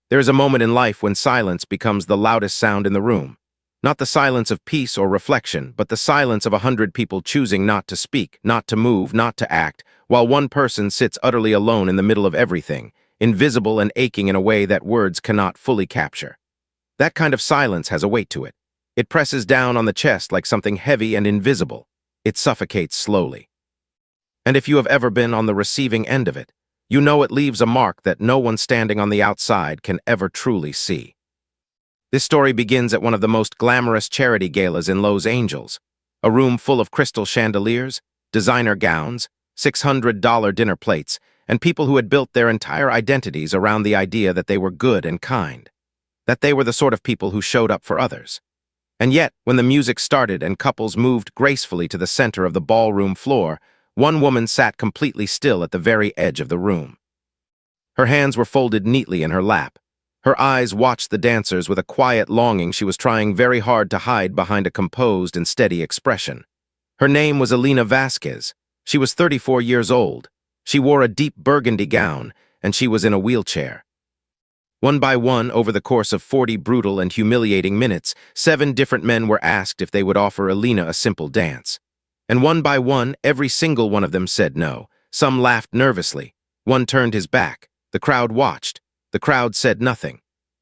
There is a moment in life when silence becomes the loudest sound in the room. Not the silence of peace or reflection, but the silence of 100 people choosing not to speak, not to move, not to act, while one person sits utterly alone in the middle of everything, invisible and aching in a way that words cannot fully capture. That kind of silence has a weight to it. It presses down on the chest like something heavy and invisible. It suffocates slowly. And if you have ever been on the receiving end of it, you know it leaves a mark that no one standing on the outside can ever truly see. This story begins at one of the most glamorous charity galas in Los Angeles, a room full of crystal chandeliers, designer gowns, $600 dinner plates, and people who had built their entire identities around the idea that they were good and kind, that they were the sort of people who showed up for others. And yet, when the music started and couples moved gracefully to the center of the ballroom floor, one woman sat completely still at the very edge of the room. Her hands were folded neatly in her lap. Her eyes watched the dancers with a quiet longing she was trying very hard to hide behind a composed and steady expression. Her name was Elena Vasquez. She was 34 years old. She wore a deep burgundy gown, and she was in a wheelchair. One by one, over the course of 40 brutal and humiliating minutes, 7 different men were asked if they would offer Elena a simple dance. And one by one, every single one of them said no. Some laughed nervously. One turned his back. The crowd watched. The crowd said nothing.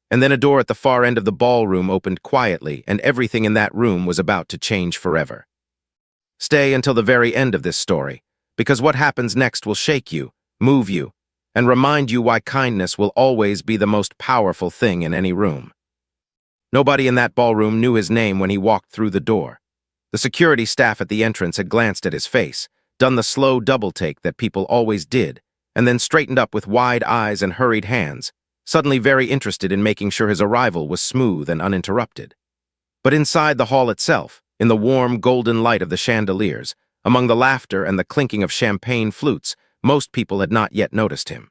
And then a door at the far end of the ballroom opened quietly, and everything in that room was about to change forever. Stay until the very end of this story, because what happens next will shake you, move you, and remind you why kindness will always be the most powerful thing in any room. Nobody in that ballroom knew his name when he walked through the door. The security staff at the entrance had glanced at his face, done the slow double-take that people always did, and then straightened up with wide eyes and hurried hands, suddenly very interested in making sure his arrival was smooth and uninterrupted. But inside the hall itself, in the warm golden light of the chandeliers, among the laughter and the clinking of champagne flutes, most people had not yet noticed him.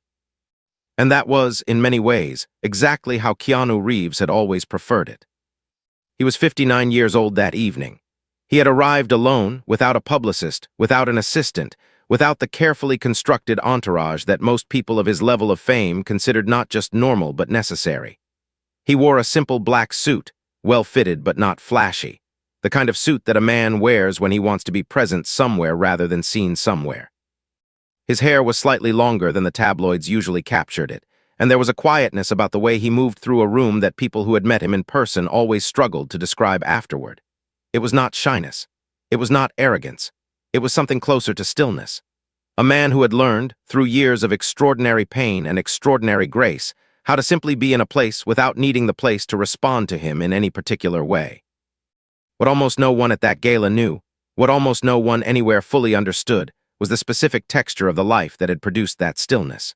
And that was, in many ways, exactly how Keanu Reeves had always preferred it. He was 59 years old that evening. He had arrived alone, without a publicist, without an assistant, without the carefully constructed entourage that most people of his level of fame considered not just normal but necessary. He wore a simple black suit, well-fitted but not flashy, the kind of suit that a man wears when he wants to be present somewhere rather than seen somewhere. His hair was slightly longer than the tabloids usually captured it, and there was a quietness about the way he moved through a room that people who had met him in person always struggled to describe afterward. It was not shyness. It was not arrogance. It was something closer to stillness. A man who had learned, through years of extraordinary pain and extraordinary grace, how to simply be in a place without needing the place to respond to him in any particular way. What almost no one at that gala knew, what almost no one anywhere fully understood, was the specific texture of the life that had produced that stillness.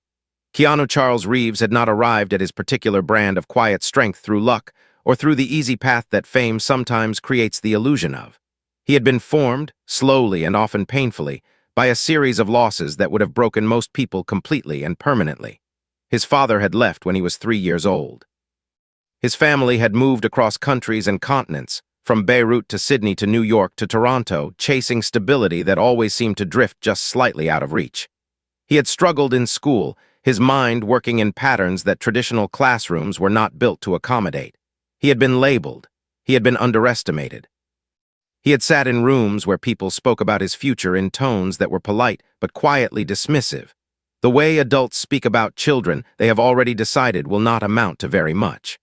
Keanu Charles Reeves had not arrived at his particular brand of quiet strength through luck or through the easy path that fame sometimes creates the illusion of. He had been formed, slowly and often painfully, by a series of losses that would have broken most people completely and permanently. His father had left when he was 3 years old. His family had moved across countries and continents, from Beirut to Sydney to New York to Toronto, chasing stability that always seemed to drift just slightly out of reach. He had struggled in school, his mind working in patterns that traditional classrooms were not built to accommodate. He had been labeled. He had been underestimated. He had sat in rooms where people spoke about his future in tones that were polite but quietly dismissive. The way adults speak about children they have already decided will not amount to very much.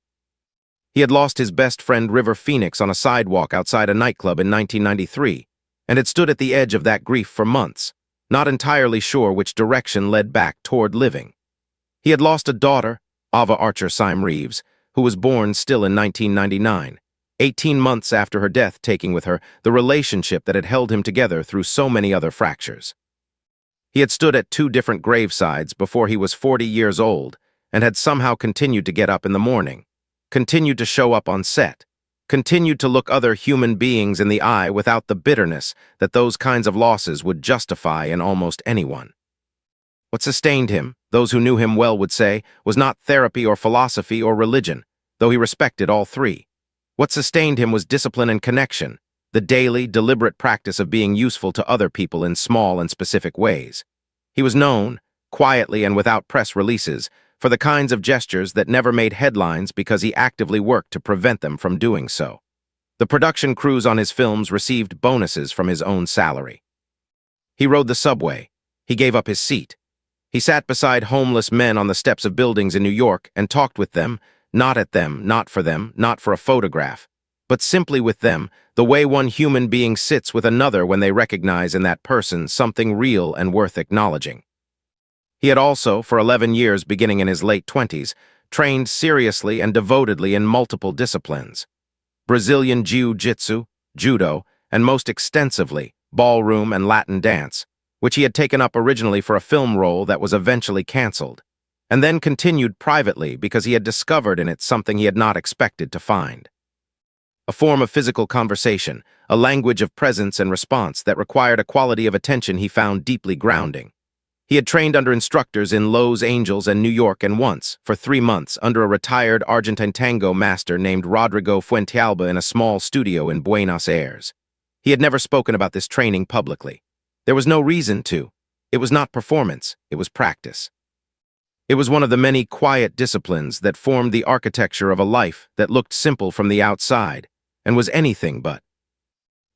He had lost his best friend River Phoenix on a sidewalk outside a nightclub in 1993, and had stood at the edge of that grief for months, not entirely sure which direction led back toward living. He had lost a daughter, Ava Archer Syme Reeves, who was born still in 1999, 18 months after her death, taking with her the relationship that had held him together through so many other fractures. He had stood at 2 different gravesides before he was 40 years old and had somehow continued to get up in the morning, continued to show up on set, continued to look other human beings in the eye without the bitterness that those kinds of losses would justify in almost anyone. What sustained him, those who knew him well would say, was not therapy or philosophy or religion, though he respected all 3. What sustained him was discipline and connection, the daily, deliberate practice of being useful to other people in small and specific ways. He was known, quietly and without press releases, for the kinds of gestures that never made headlines because he actively worked to prevent them from doing so. The production crews on his films received bonuses from his own salary. He rode the subway. He gave up his seat. He sat beside homeless men on the steps of buildings in New York and talked with them, not at them, not for them, not for a photograph, but simply with them, the way one human being sits with another when they recognize in that person something real and worth acknowledging. He had also, for 11 years beginning in his late 20s, trained seriously and devotedly in multiple disciplines: Brazilian jiu-jitsu, judo, and most extensively, ballroom and Latin dance, which he had taken up originally for a film role that was eventually canceled, and then continued privately because he had discovered in it something he had not expected to find. A form of physical conversation, a language of presence and response that required a quality of attention he found deeply grounding. He had trained under instructors in Los Angeles and New York, and once, for 3 months, under a retired Argentine tango master named Rodrigo Fuentealba in a small studio in Buenos Aires. He had never spoken about this training publicly. There was no reason to. It was not performance, it was practice. It was one of the many quiet disciplines that formed the architecture of a life that looked simple from the outside and was anything but.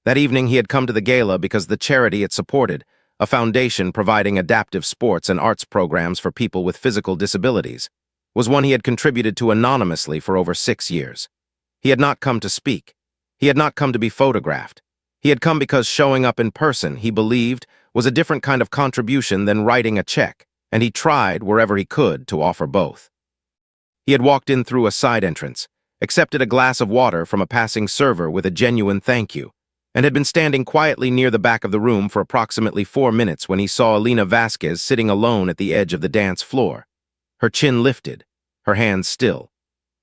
That evening he had come to the gala because the charity it supported, a foundation providing adaptive sports and arts programs for people with physical disabilities, was one he had contributed to anonymously for over 6 years. He had not come to speak. He had not come to be photographed. He had come because showing up in person, he believed, was a different kind of contribution than writing a check, and he tried, wherever he could, to offer both. He had walked in through a side entrance, accepted a glass of water from a passing server with a genuine thank you, and had been standing quietly near the back of the room for approximately 4 minutes when he saw Elena Vasquez sitting alone at the edge of the dance floor, her chin lifted, her hands still,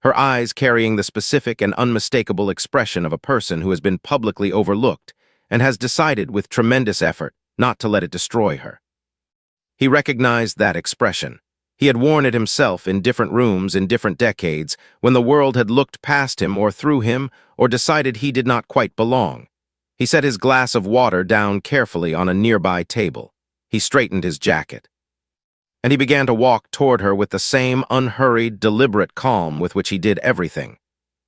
her eyes carrying the specific and unmistakable expression of a person who has been publicly overlooked and has decided with tremendous effort not to let it destroy her. He recognized that expression. He had worn it himself in different rooms in different decades when the world had looked past him or through him or decided he did not quite belong. He set his glass of water down carefully on a nearby table. He straightened his jacket. And he began to walk toward her with the same unhurried, deliberate calm with which he did everything.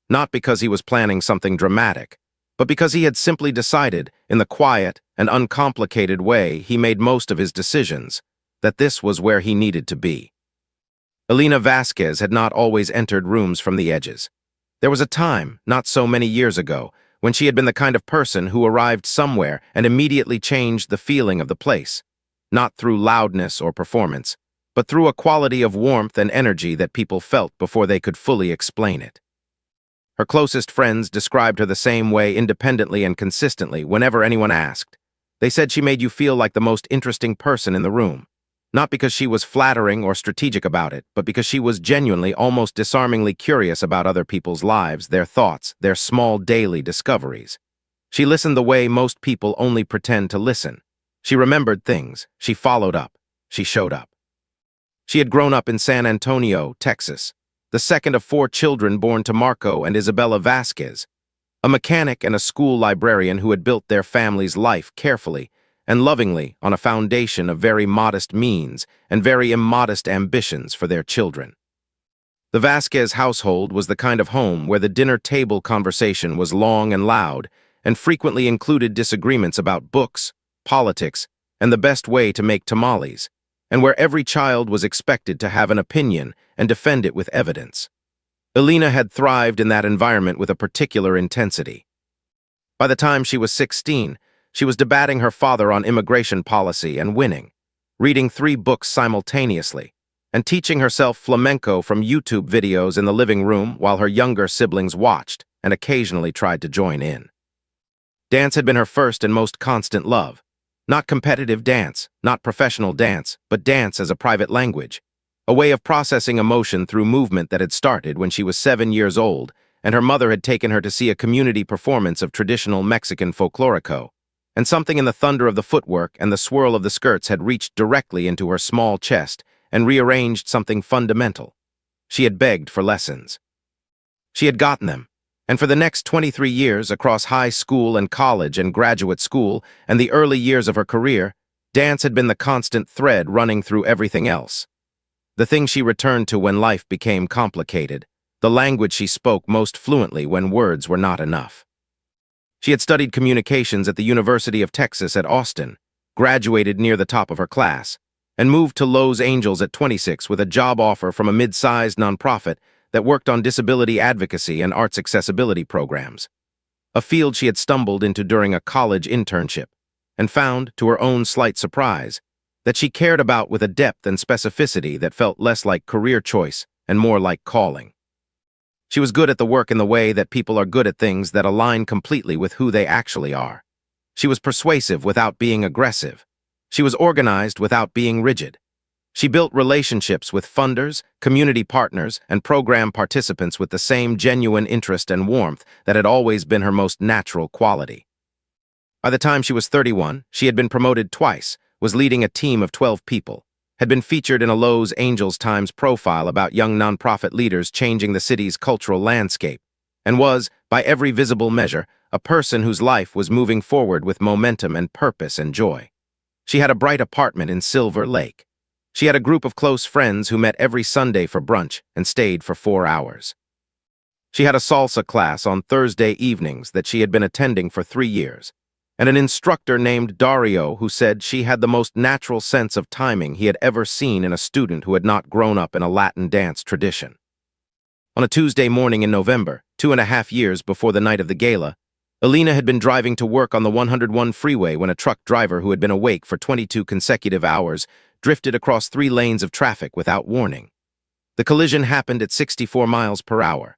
Not because he was planning something dramatic, but because he had simply decided, in the quiet and uncomplicated way he made most of his decisions, that this was where he needed to be. Elena Vasquez had not always entered rooms from the edges. There was a time, not so many years ago, when she had been the kind of person who arrived somewhere and immediately changed the feeling of the place, not through loudness or performance, but through a quality of warmth and energy that people felt before they could fully explain it. Her closest friends described her the same way independently and consistently whenever anyone asked. They said she made you feel like the most interesting person in the room. Not because she was flattering or strategic about it, but because she was genuinely, almost disarmingly curious about other people's lives, their thoughts, their small daily discoveries. She listened the way most people only pretend to listen. She remembered things. She followed up. She showed up. She had grown up in San Antonio, Texas, the second of 4 children born to Marco and Isabella Vasquez, a mechanic and a school librarian who had built their family's life carefully and lovingly on a foundation of very modest means and very immodest ambitions for their children. The Vasquez household was the kind of home where the dinner table conversation was long and loud and frequently included disagreements about books, politics, and the best way to make tamales, and where every child was expected to have an opinion and defend it with evidence. Elena had thrived in that environment with a particular intensity. By the time she was 16, she was debating her father on immigration policy and winning, reading 3 books simultaneously, and teaching herself flamenco from YouTube videos in the living room while her younger siblings watched and occasionally tried to join in. Dance had been her first and most constant love. Not competitive dance, not professional dance, but dance as a private language, a way of processing emotion through movement that had started when she was 7 years old and her mother had taken her to see a community performance of traditional Mexican folklorico, and something in the thunder of the footwork and the swirl of the skirts had reached directly into her small chest and rearranged something fundamental. She had begged for lessons. She had gotten them, and for the next 23 years across high school and college and graduate school and the early years of her career, dance had been the constant thread running through everything else. the thing she returned to when life became complicated, the language she spoke most fluently when words were not enough. She had studied communications at the University of Texas at Austin, graduated near the top of her class, and moved to Los Angeles at 26 with a job offer from a mid-sized nonprofit that worked on disability advocacy and arts accessibility programs, a field she had stumbled into during a college internship, and found, to her own slight surprise, that she cared about with a depth and specificity that felt less like career choice and more like calling. She was good at the work in the way that people are good at things that align completely with who they actually are. She was persuasive without being aggressive. She was organized without being rigid. She built relationships with funders, community partners, and program participants with the same genuine interest and warmth that had always been her most natural quality. By the time she was 31, she had been promoted twice, was leading a team of 12 people, had been featured in a Los Angeles Times profile about young nonprofit leaders changing the city's cultural landscape, and was, by every visible measure, a person whose life was moving forward with momentum and purpose and joy. She had a bright apartment in Silver Lake. She had a group of close friends who met every Sunday for brunch and stayed for 4 hours. She had a salsa class on Thursday evenings that she had been attending for 3 years, and an instructor named Dario who said she had the most natural sense of timing he had ever seen in a student who had not grown up in a Latin dance tradition. On a Tuesday morning in November, 2.5 years before the night of the gala, Alina had been driving to work on the 101 freeway when a truck driver who had been awake for 22 consecutive hours drifted across 3 lanes of traffic without warning. The collision happened at 64 miles per hour.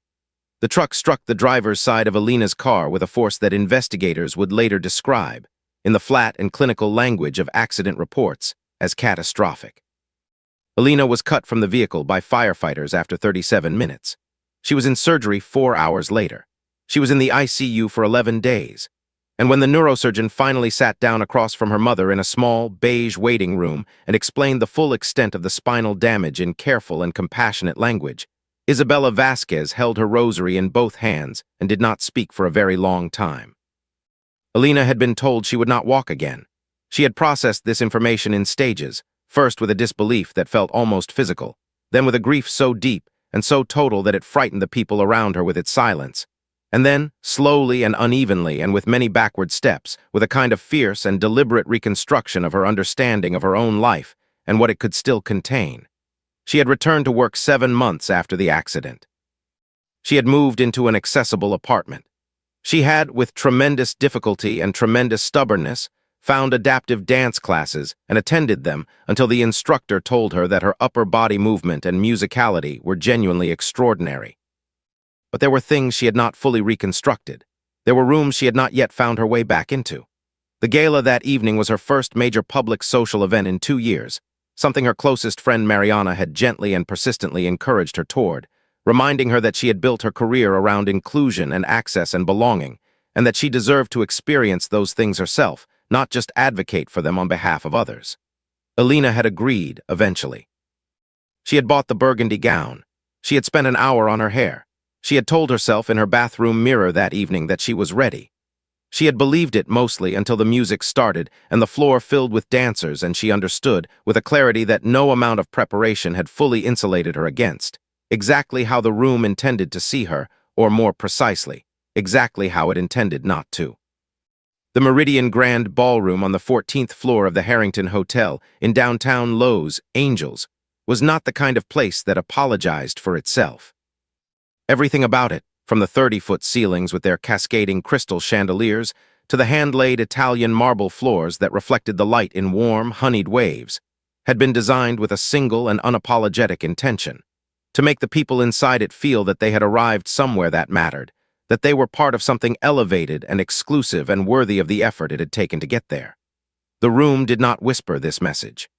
The truck struck the driver's side of Alina's car with a force that investigators would later describe, in the flat and clinical language of accident reports, as catastrophic. Alina was cut from the vehicle by firefighters after 37 minutes. She was in surgery 4 hours later. She was in the ICU for 11 days. And when the neurosurgeon finally sat down across from her mother in a small, beige waiting room and explained the full extent of the spinal damage in careful and compassionate language, Isabella Vasquez held her rosary in both hands and did not speak for a very long time. Alina had been told she would not walk again. She had processed this information in stages, first with a disbelief that felt almost physical, then with a grief so deep and so total that it frightened the people around her with its silence, and then, slowly and unevenly and with many backward steps, with a kind of fierce and deliberate reconstruction of her understanding of her own life and what it could still contain. She had returned to work 7 months after the accident. She had moved into an accessible apartment. She had, with tremendous difficulty and tremendous stubbornness, found adaptive dance classes and attended them until the instructor told her that her upper body movement and musicality were genuinely extraordinary. But there were things she had not fully reconstructed. There were rooms she had not yet found her way back into. The gala that evening was her first major public social event in 2 years, something her closest friend Mariana had gently and persistently encouraged her toward, reminding her that she had built her career around inclusion and access and belonging, and that she deserved to experience those things herself, not just advocate for them on behalf of others. Alina had agreed, eventually. She had bought the burgundy gown. She had spent an hour on her hair. She had told herself in her bathroom mirror that evening that she was ready. She had believed it mostly until the music started and the floor filled with dancers, and she understood, with a clarity that no amount of preparation had fully insulated her against, exactly how the room intended to see her, or more precisely, exactly how it intended not to. The Meridian Grand Ballroom on the 14th floor of the Harrington Hotel in downtown Los Angeles was not the kind of place that apologized for itself. Everything about it, from the 30-foot ceilings with their cascading crystal chandeliers to the hand-laid Italian marble floors that reflected the light in warm, honeyed waves, had been designed with a single and unapologetic intention: to make the people inside it feel that they had arrived somewhere that mattered, that they were part of something elevated and exclusive and worthy of the effort it had taken to get there. The room did not whisper this message.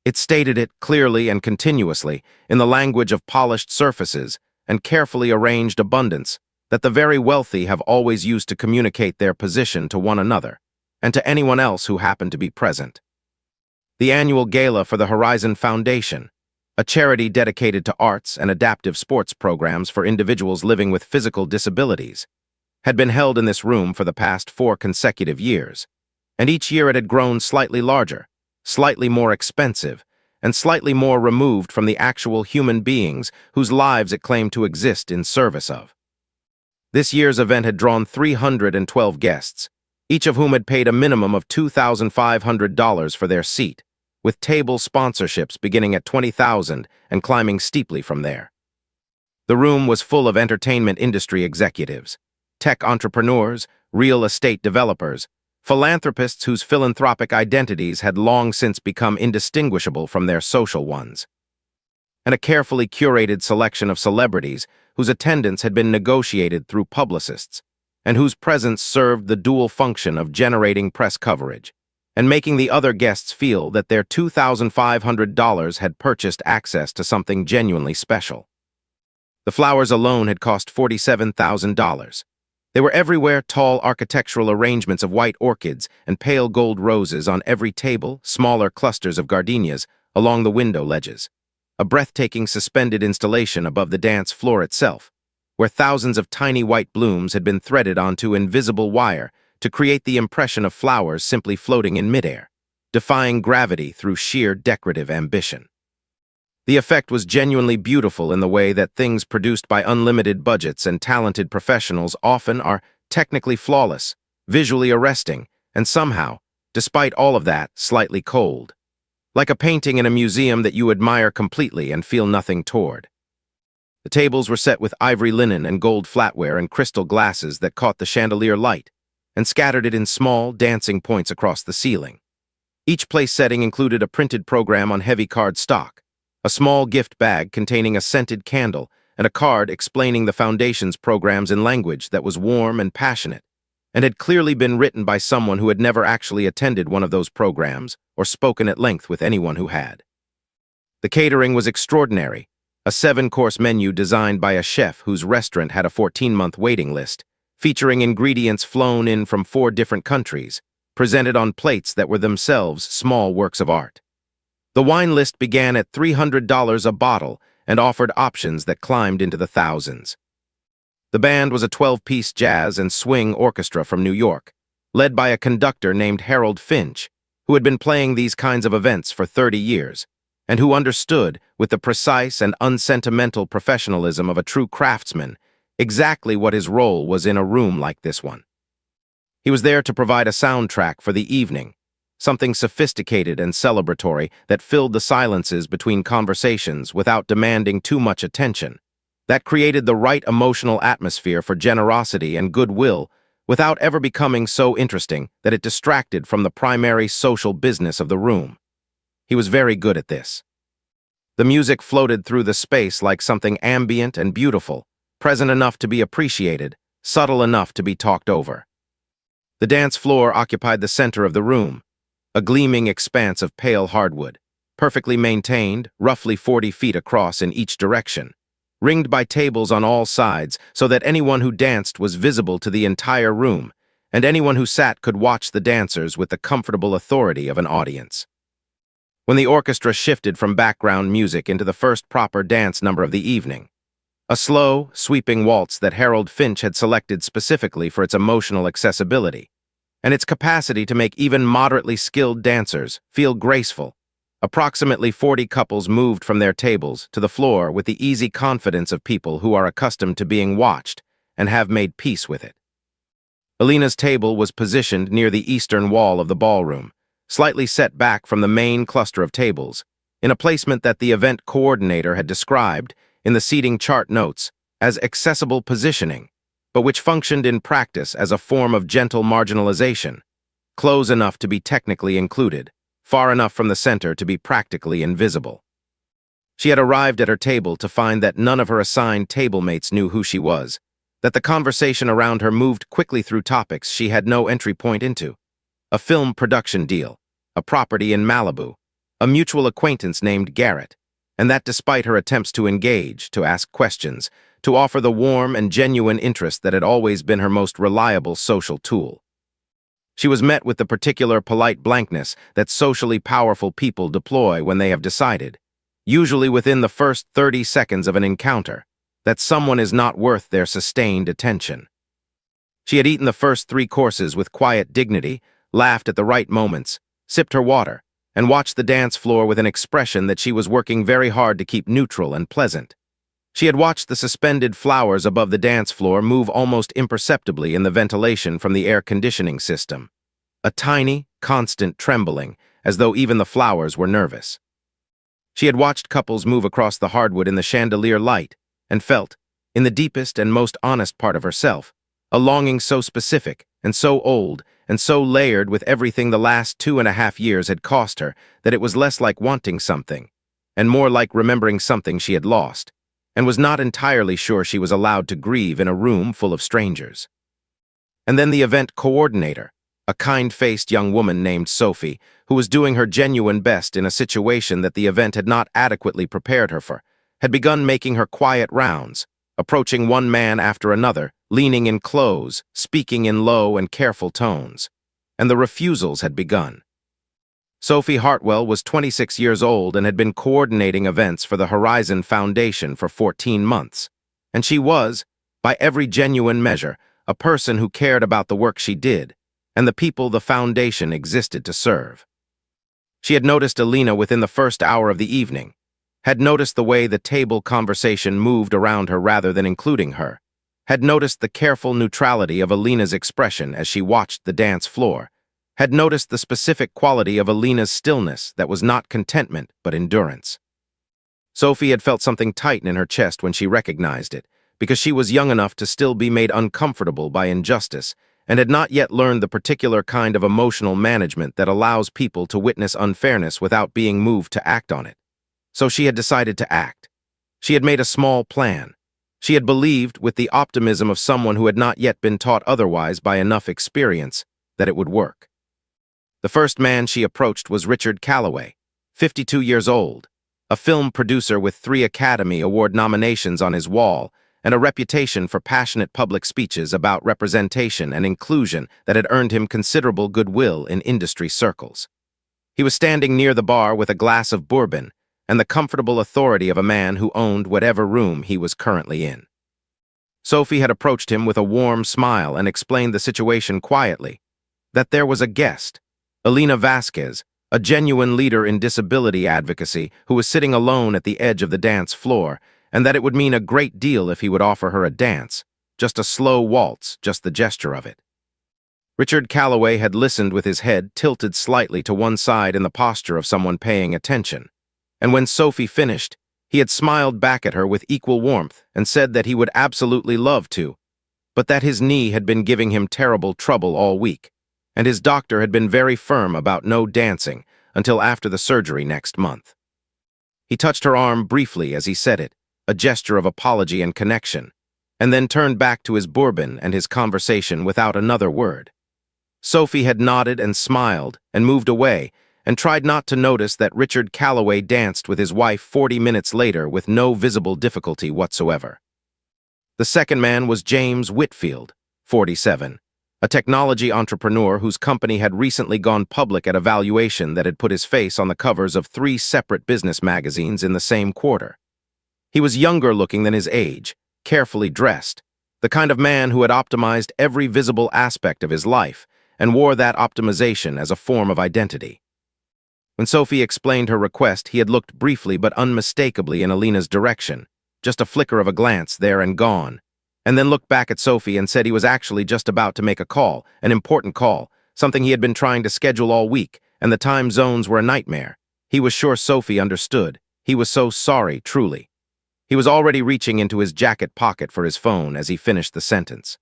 It stated it clearly and continuously in the language of polished surfaces and carefully arranged abundance that the very wealthy have always used to communicate their position to one another and to anyone else who happened to be present. The annual gala for the Horizon Foundation, a charity dedicated to arts and adaptive sports programs for individuals living with physical disabilities, had been held in this room for the past 4 consecutive years, and each year it had grown slightly larger, slightly more expensive, and slightly more removed from the actual human beings whose lives it claimed to exist in service of. This year's event had drawn 312 guests, each of whom had paid a minimum of $2,500 for their seat, with table sponsorships beginning at $20,000 and climbing steeply from there. The room was full of entertainment industry executives, tech entrepreneurs, real estate developers, philanthropists whose philanthropic identities had long since become indistinguishable from their social ones, and a carefully curated selection of celebrities whose attendance had been negotiated through publicists, and whose presence served the dual function of generating press coverage and making the other guests feel that their $2,500 had purchased access to something genuinely special. The flowers alone had cost $47,000. They were everywhere, tall architectural arrangements of white orchids and pale gold roses on every table, smaller clusters of gardenias along the window ledges, a breathtaking suspended installation above the dance floor itself, where thousands of tiny white blooms had been threaded onto invisible wire to create the impression of flowers simply floating in midair, defying gravity through sheer decorative ambition. The effect was genuinely beautiful in the way that things produced by unlimited budgets and talented professionals often are technically flawless, visually arresting, and somehow, despite all of that, slightly cold. Like a painting in a museum that you admire completely and feel nothing toward. The tables were set with ivory linen and gold flatware and crystal glasses that caught the chandelier light and scattered it in small, dancing points across the ceiling. Each place setting included a printed program on heavy card stock, a small gift bag containing a scented candle, and a card explaining the Foundation's programs in language that was warm and passionate, and had clearly been written by someone who had never actually attended one of those programs or spoken at length with anyone who had. The catering was extraordinary, a 7-course menu designed by a chef whose restaurant had a 14-month waiting list, featuring ingredients flown in from 4 different countries, presented on plates that were themselves small works of art. The wine list began at $300 a bottle and offered options that climbed into the thousands. The band was a 12-piece jazz and swing orchestra from New York, led by a conductor named Harold Finch, who had been playing these kinds of events for 30 years, and who understood, with the precise and unsentimental professionalism of a true craftsman, exactly what his role was in a room like this one. He was there to provide a soundtrack for the evening, something sophisticated and celebratory that filled the silences between conversations without demanding too much attention, that created the right emotional atmosphere for generosity and goodwill without ever becoming so interesting that it distracted from the primary social business of the room. He was very good at this. The music floated through the space like something ambient and beautiful, present enough to be appreciated, subtle enough to be talked over. The dance floor occupied the center of the room, a gleaming expanse of pale hardwood, perfectly maintained, roughly 40 feet across in each direction, ringed by tables on all sides so that anyone who danced was visible to the entire room, and anyone who sat could watch the dancers with the comfortable authority of an audience. When the orchestra shifted from background music into the first proper dance number of the evening, a slow, sweeping waltz that Harold Finch had selected specifically for its emotional accessibility, and its capacity to make even moderately skilled dancers feel graceful, approximately 40 couples moved from their tables to the floor with the easy confidence of people who are accustomed to being watched and have made peace with it. Alina's table was positioned near the eastern wall of the ballroom, slightly set back from the main cluster of tables, in a placement that the event coordinator had described in the seating chart notes as accessible positioning, but which functioned in practice as a form of gentle marginalization, close enough to be technically included, far enough from the center to be practically invisible. She had arrived at her table to find that none of her assigned table mates knew who she was, that the conversation around her moved quickly through topics she had no entry point into. A film production deal, a property in Malibu, a mutual acquaintance named Garrett, and that despite her attempts to engage, to ask questions, to offer the warm and genuine interest that had always been her most reliable social tool. She was met with the particular polite blankness that socially powerful people deploy when they have decided, usually within the first 30 seconds of an encounter, that someone is not worth their sustained attention. She had eaten the first 3 courses with quiet dignity, laughed at the right moments, sipped her water, and watched the dance floor with an expression that she was working very hard to keep neutral and pleasant. She had watched the suspended flowers above the dance floor move almost imperceptibly in the ventilation from the air conditioning system. A tiny, constant trembling, as though even the flowers were nervous. She had watched couples move across the hardwood in the chandelier light, and felt, in the deepest and most honest part of herself, a longing so specific, and so old, and so layered with everything the last 2.5 years had cost her, that it was less like wanting something, and more like remembering something she had lost, and was not entirely sure she was allowed to grieve in a room full of strangers. And then the event coordinator, a kind-faced young woman named Sophie, who was doing her genuine best in a situation that the event had not adequately prepared her for, had begun making her quiet rounds, approaching one man after another, leaning in close, speaking in low and careful tones. And the refusals had begun. Sophie Hartwell was 26 years old and had been coordinating events for the Horizon Foundation for 14 months. And she was, by every genuine measure, a person who cared about the work she did, and the people the foundation existed to serve. She had noticed Alina within the first hour of the evening, had noticed the way the table conversation moved around her rather than including her, had noticed the careful neutrality of Alina's expression as she watched the dance floor, had noticed the specific quality of Alina's stillness that was not contentment but endurance. Sophie had felt something tighten in her chest when she recognized it, because she was young enough to still be made uncomfortable by injustice and had not yet learned the particular kind of emotional management that allows people to witness unfairness without being moved to act on it. So she had decided to act. She had made a small plan. She had believed, with the optimism of someone who had not yet been taught otherwise by enough experience, that it would work. The first man she approached was Richard Calloway, 52 years old, a film producer with 3 Academy Award nominations on his wall and a reputation for passionate public speeches about representation and inclusion that had earned him considerable goodwill in industry circles. He was standing near the bar with a glass of bourbon and the comfortable authority of a man who owned whatever room he was currently in. Sophie had approached him with a warm smile and explained the situation quietly, that there was a guest, Alina Vasquez, a genuine leader in disability advocacy who was sitting alone at the edge of the dance floor, and that it would mean a great deal if he would offer her a dance, just a slow waltz, just the gesture of it. Richard Calloway had listened with his head tilted slightly to one side in the posture of someone paying attention, and when Sophie finished, he had smiled back at her with equal warmth and said that he would absolutely love to, but that his knee had been giving him terrible trouble all week, and his doctor had been very firm about no dancing until after the surgery next month. He touched her arm briefly as he said it, a gesture of apology and connection, and then turned back to his bourbon and his conversation without another word. Sophie had nodded and smiled and moved away and tried not to notice that Richard Calloway danced with his wife 40 minutes later with no visible difficulty whatsoever. The second man was James Whitfield, 47, a technology entrepreneur whose company had recently gone public at a valuation that had put his face on the covers of 3 separate business magazines in the same quarter. He was younger looking than his age, carefully dressed, the kind of man who had optimized every visible aspect of his life and wore that optimization as a form of identity. When Sophie explained her request, he had looked briefly but unmistakably in Alina's direction, just a flicker of a glance there and gone, and then looked back at Sophie and said he was actually just about to make a call, an important call, something he had been trying to schedule all week, and the time zones were a nightmare. He was sure Sophie understood. He was so sorry, truly. He was already reaching into his jacket pocket for his phone as he finished the sentence.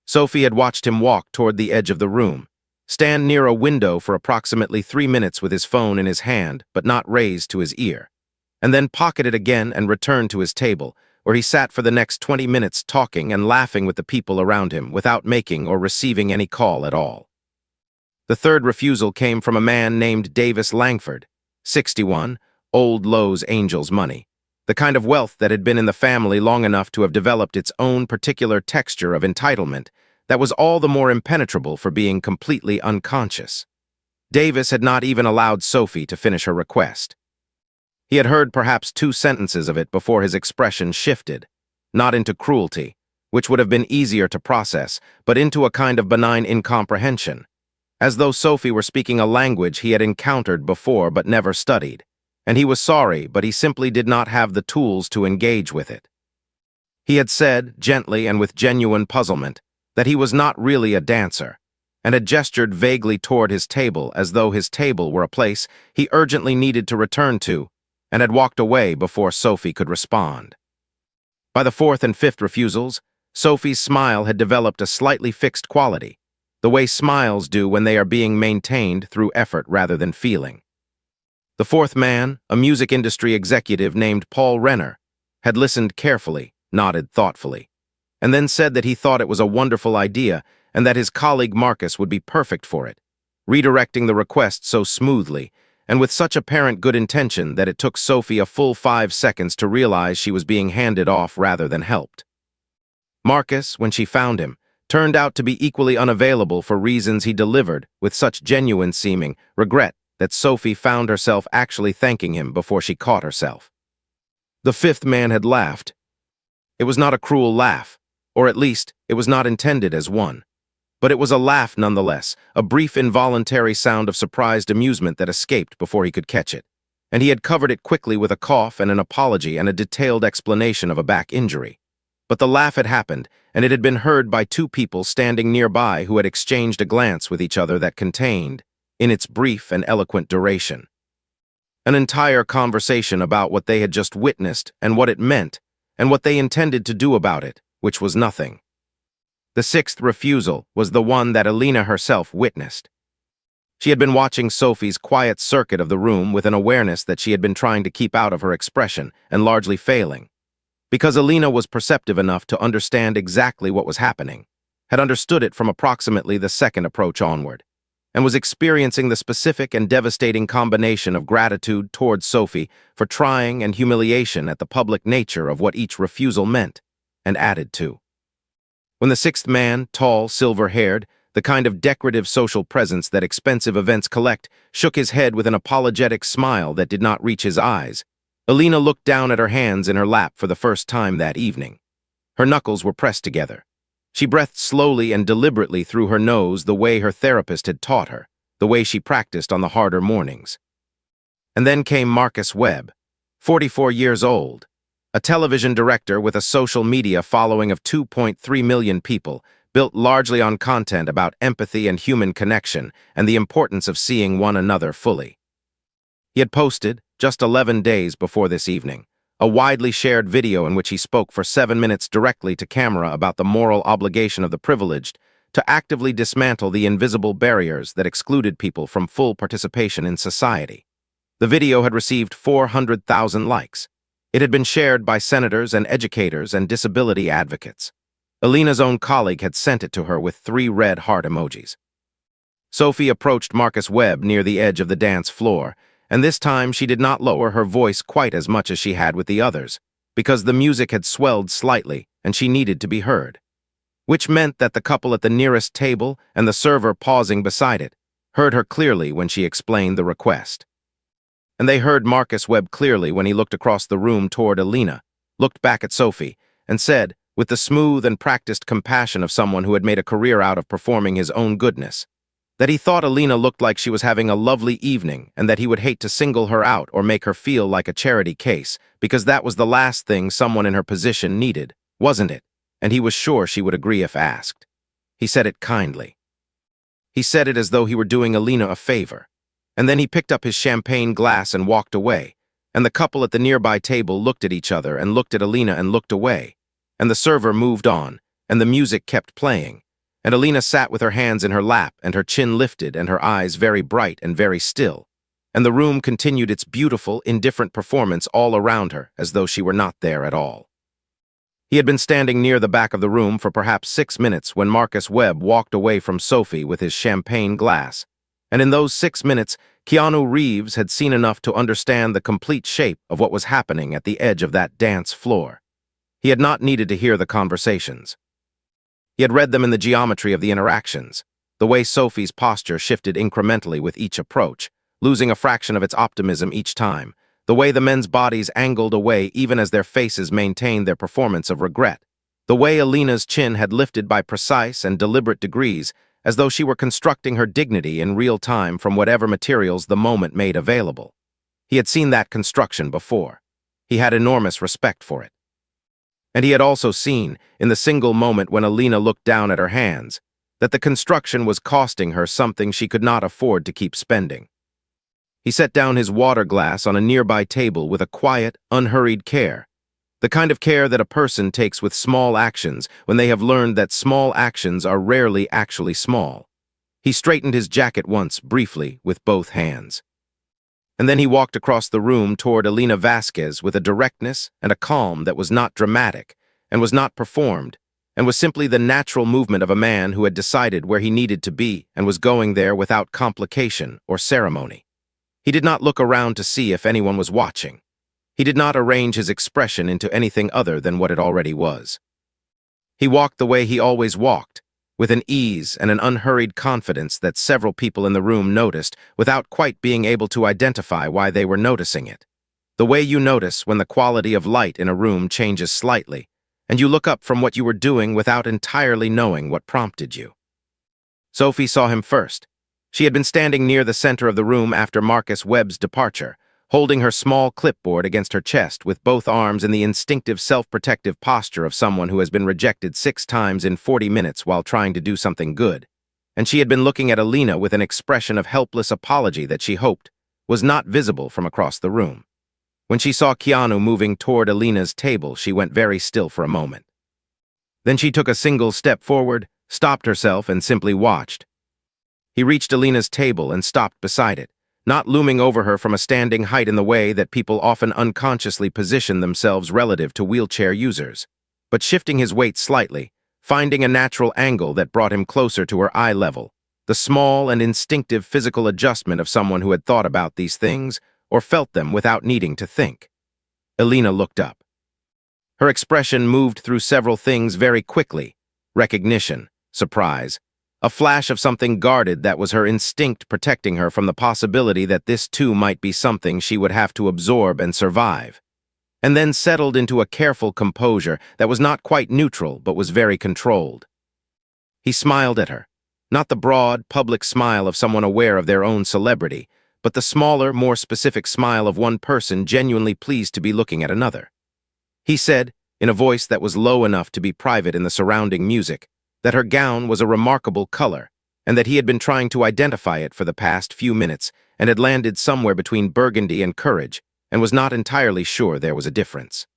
Sophie had watched him walk toward the edge of the room, stand near a window for approximately 3 minutes with his phone in his hand but not raised to his ear, and then pocket it again and return to his table, where he sat for the next 20 minutes talking and laughing with the people around him without making or receiving any call at all. The third refusal came from a man named Davis Langford, 61, old Lowe's Angels money, the kind of wealth that had been in the family long enough to have developed its own particular texture of entitlement that was all the more impenetrable for being completely unconscious. Davis had not even allowed Sophie to finish her request. He had heard perhaps 2 sentences of it before his expression shifted, not into cruelty, which would have been easier to process, but into a kind of benign incomprehension. as though Sophie were speaking a language he had encountered before but never studied. And he was sorry, but he simply did not have the tools to engage with it. He had said, gently and with genuine puzzlement, that he was not really a dancer, and had gestured vaguely toward his table as though his table were a place he urgently needed to return to, and had walked away before Sophie could respond. By the fourth and fifth refusals, Sophie's smile had developed a slightly fixed quality, the way smiles do when they are being maintained through effort rather than feeling. The fourth man, a music industry executive named Paul Renner, had listened carefully, nodded thoughtfully, and then said that he thought it was a wonderful idea and that his colleague Marcus would be perfect for it, redirecting the request so smoothly and with such apparent good intention that it took Sophie a full 5 seconds to realize she was being handed off rather than helped. Marcus, when she found him, turned out to be equally unavailable for reasons he delivered with such genuine seeming regret that Sophie found herself actually thanking him before she caught herself. The fifth man had laughed. It was not a cruel laugh, or at least, it was not intended as one. But it was a laugh nonetheless, a brief involuntary sound of surprised amusement that escaped before he could catch it, and he had covered it quickly with a cough and an apology and a detailed explanation of a back injury. But the laugh had happened, and it had been heard by two people standing nearby who had exchanged a glance with each other that contained, in its brief and eloquent duration, an entire conversation about what they had just witnessed and what it meant, and what they intended to do about it, which was nothing. The sixth refusal was the one that Alina herself witnessed. She had been watching Sophie's quiet circuit of the room with an awareness that she had been trying to keep out of her expression and largely failing. Because Alina was perceptive enough to understand exactly what was happening, had understood it from approximately the second approach onward, and was experiencing the specific and devastating combination of gratitude towards Sophie for trying and humiliation at the public nature of what each refusal meant, and added to. When the sixth man, tall, silver-haired, the kind of decorative social presence that expensive events collect, shook his head with an apologetic smile that did not reach his eyes, Alina looked down at her hands in her lap for the first time that evening. Her knuckles were pressed together. She breathed slowly and deliberately through her nose the way her therapist had taught her, the way she practiced on the harder mornings. And then came Marcus Webb, 44 years old, a television director with a social media following of 2.3 million people, built largely on content about empathy and human connection and the importance of seeing one another fully. He had posted, just 11 days before this evening, a widely shared video in which he spoke for 7 minutes directly to camera about the moral obligation of the privileged to actively dismantle the invisible barriers that excluded people from full participation in society. The video had received 400,000 likes. It had been shared by senators and educators and disability advocates. Alina's own colleague had sent it to her with 3 red heart emojis. Sophie approached Marcus Webb near the edge of the dance floor, and this time she did not lower her voice quite as much as she had with the others, because the music had swelled slightly and she needed to be heard. Which meant that the couple at the nearest table and the server pausing beside it heard her clearly when she explained the request. And they heard Marcus Webb clearly when he looked across the room toward Alina, looked back at Sophie, and said, with the smooth and practiced compassion of someone who had made a career out of performing his own goodness, that he thought Alina looked like she was having a lovely evening and that he would hate to single her out or make her feel like a charity case, because that was the last thing someone in her position needed, wasn't it? And he was sure she would agree if asked. He said it kindly. He said it as though he were doing Alina a favor. And then he picked up his champagne glass and walked away, and the couple at the nearby table looked at each other and looked at Alina and looked away, and the server moved on, and the music kept playing, and Alina sat with her hands in her lap and her chin lifted and her eyes very bright and very still, and the room continued its beautiful, indifferent performance all around her as though she were not there at all. He had been standing near the back of the room for perhaps 6 minutes when Marcus Webb walked away from Sophie with his champagne glass, and in those 6 minutes, Keanu Reeves had seen enough to understand the complete shape of what was happening at the edge of that dance floor. He had not needed to hear the conversations. He had read them in the geometry of the interactions, the way Sophie's posture shifted incrementally with each approach, losing a fraction of its optimism each time, the way the men's bodies angled away even as their faces maintained their performance of regret, the way Alina's chin had lifted by precise and deliberate degrees as though she were constructing her dignity in real time from whatever materials the moment made available. He had seen that construction before. He had enormous respect for it. And he had also seen, in the single moment when Alina looked down at her hands, that the construction was costing her something she could not afford to keep spending. He set down his water glass on a nearby table with a quiet, unhurried care, the kind of care that a person takes with small actions when they have learned that small actions are rarely actually small. He straightened his jacket once, briefly, with both hands. And then he walked across the room toward Alina Vasquez with a directness and a calm that was not dramatic, and was not performed, and was simply the natural movement of a man who had decided where he needed to be and was going there without complication or ceremony. He did not look around to see if anyone was watching. He did not arrange his expression into anything other than what it already was. He walked the way he always walked, with an ease and an unhurried confidence that several people in the room noticed without quite being able to identify why they were noticing it. The way you notice when the quality of light in a room changes slightly, and you look up from what you were doing without entirely knowing what prompted you. Sophie saw him first. She had been standing near the center of the room after Marcus Webb's departure, holding her small clipboard against her chest with both arms in the instinctive self-protective posture of someone who has been rejected 6 times in 40 minutes while trying to do something good. And she had been looking at Alina with an expression of helpless apology that she hoped was not visible from across the room. When she saw Keanu moving toward Alina's table, she went very still for a moment. Then she took a single step forward, stopped herself, and simply watched. He reached Alina's table and stopped beside it, not looming over her from a standing height in the way that people often unconsciously position themselves relative to wheelchair users, but shifting his weight slightly, finding a natural angle that brought him closer to her eye level, the small and instinctive physical adjustment of someone who had thought about these things or felt them without needing to think. Alina looked up. Her expression moved through several things very quickly: recognition, surprise, a flash of something guarded that was her instinct protecting her from the possibility that this too might be something she would have to absorb and survive, and then settled into a careful composure that was not quite neutral but was very controlled. He smiled at her, not the broad, public smile of someone aware of their own celebrity, but the smaller, more specific smile of one person genuinely pleased to be looking at another. He said, in a voice that was low enough to be private in the surrounding music, that her gown was a remarkable color, and that he had been trying to identify it for the past few minutes and had landed somewhere between burgundy and courage, and was not entirely sure there was a difference.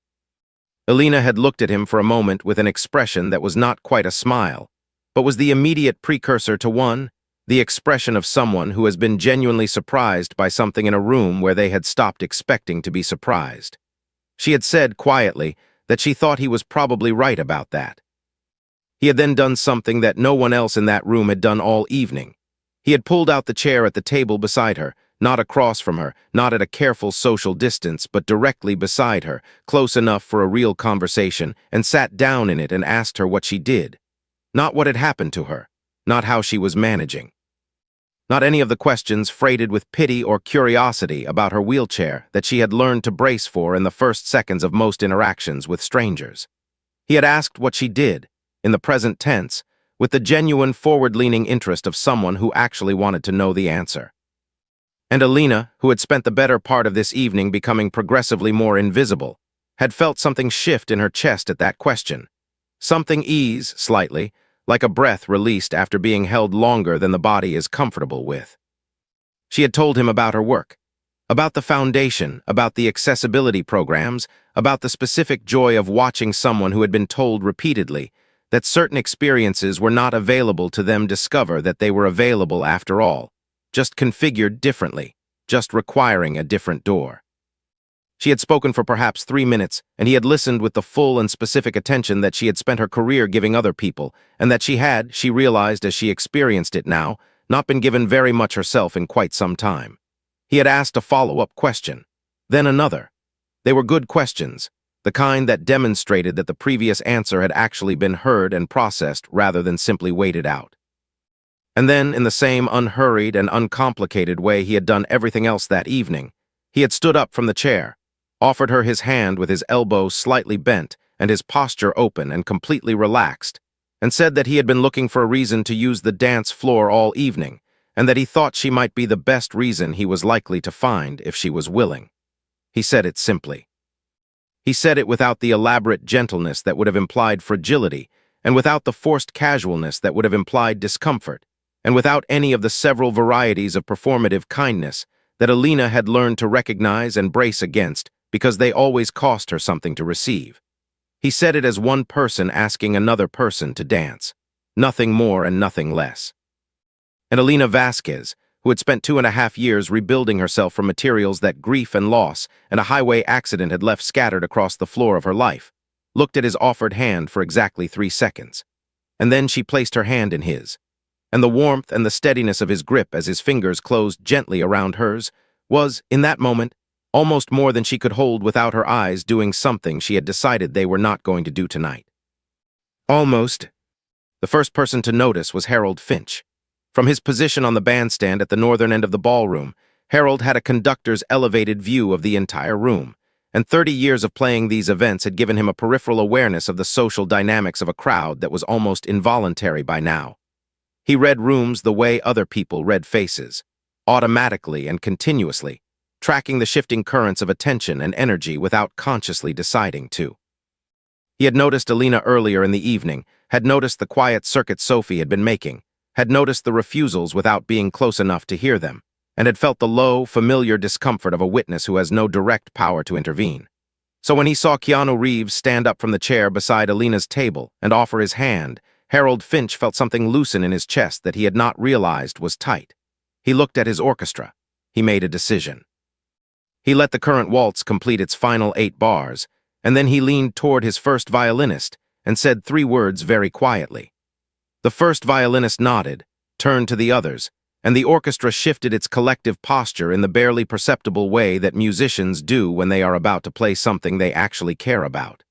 Alina had looked at him for a moment with an expression that was not quite a smile, but was the immediate precursor to one, the expression of someone who has been genuinely surprised by something in a room where they had stopped expecting to be surprised. She had said quietly that she thought he was probably right about that. He had then done something that no one else in that room had done all evening. He had pulled out the chair at the table beside her, not across from her, not at a careful social distance, but directly beside her, close enough for a real conversation, and sat down in it and asked her what she did. Not what had happened to her, not how she was managing. Not any of the questions freighted with pity or curiosity about her wheelchair that she had learned to brace for in the first seconds of most interactions with strangers. He had asked what she did, in the present tense, with the genuine forward-leaning interest of someone who actually wanted to know the answer. And Alina, who had spent the better part of this evening becoming progressively more invisible, had felt something shift in her chest at that question. Something ease, slightly, like a breath released after being held longer than the body is comfortable with. She had told him about her work, about the foundation, about the accessibility programs, about the specific joy of watching someone who had been told repeatedly that certain experiences were not available to them discover that they were available after all, just configured differently, just requiring a different door. She had spoken for perhaps 3 minutes, and he had listened with the full and specific attention that she had spent her career giving other people, and that she realized as she experienced it now, not been given very much herself in quite some time. He had asked a follow-up question, then another. They were good questions, the kind that demonstrated that the previous answer had actually been heard and processed rather than simply waited out. And then, in the same unhurried and uncomplicated way he had done everything else that evening, he had stood up from the chair, offered her his hand with his elbows slightly bent and his posture open and completely relaxed, and said that he had been looking for a reason to use the dance floor all evening, and that he thought she might be the best reason he was likely to find if she was willing. He said it simply. He said it without the elaborate gentleness that would have implied fragility, and without the forced casualness that would have implied discomfort, and without any of the several varieties of performative kindness that Alina had learned to recognize and brace against because they always cost her something to receive. He said it as one person asking another person to dance, nothing more and nothing less. And Alina Vasquez, who had spent 2.5 years rebuilding herself from materials that grief and loss and a highway accident had left scattered across the floor of her life, looked at his offered hand for exactly 3 seconds. And then she placed her hand in his. And the warmth and the steadiness of his grip as his fingers closed gently around hers was, in that moment, almost more than she could hold without her eyes doing something she had decided they were not going to do tonight. Almost. The first person to notice was Harold Finch. From his position on the bandstand at the northern end of the ballroom, Harold had a conductor's elevated view of the entire room, and 30 years of playing these events had given him a peripheral awareness of the social dynamics of a crowd that was almost involuntary by now. He read rooms the way other people read faces, automatically and continuously, tracking the shifting currents of attention and energy without consciously deciding to. He had noticed Alina earlier in the evening, had noticed the quiet circuit Sophie had been making, had noticed the refusals without being close enough to hear them, and had felt the low, familiar discomfort of a witness who has no direct power to intervene. So when he saw Keanu Reeves stand up from the chair beside Alina's table and offer his hand, Harold Finch felt something loosen in his chest that he had not realized was tight. He looked at his orchestra. He made a decision. He let the current waltz complete its final 8 bars, and then he leaned toward his first violinist and said 3 words very quietly. The first violinist nodded, turned to the others, and the orchestra shifted its collective posture in the barely perceptible way that musicians do when they are about to play something they actually care about.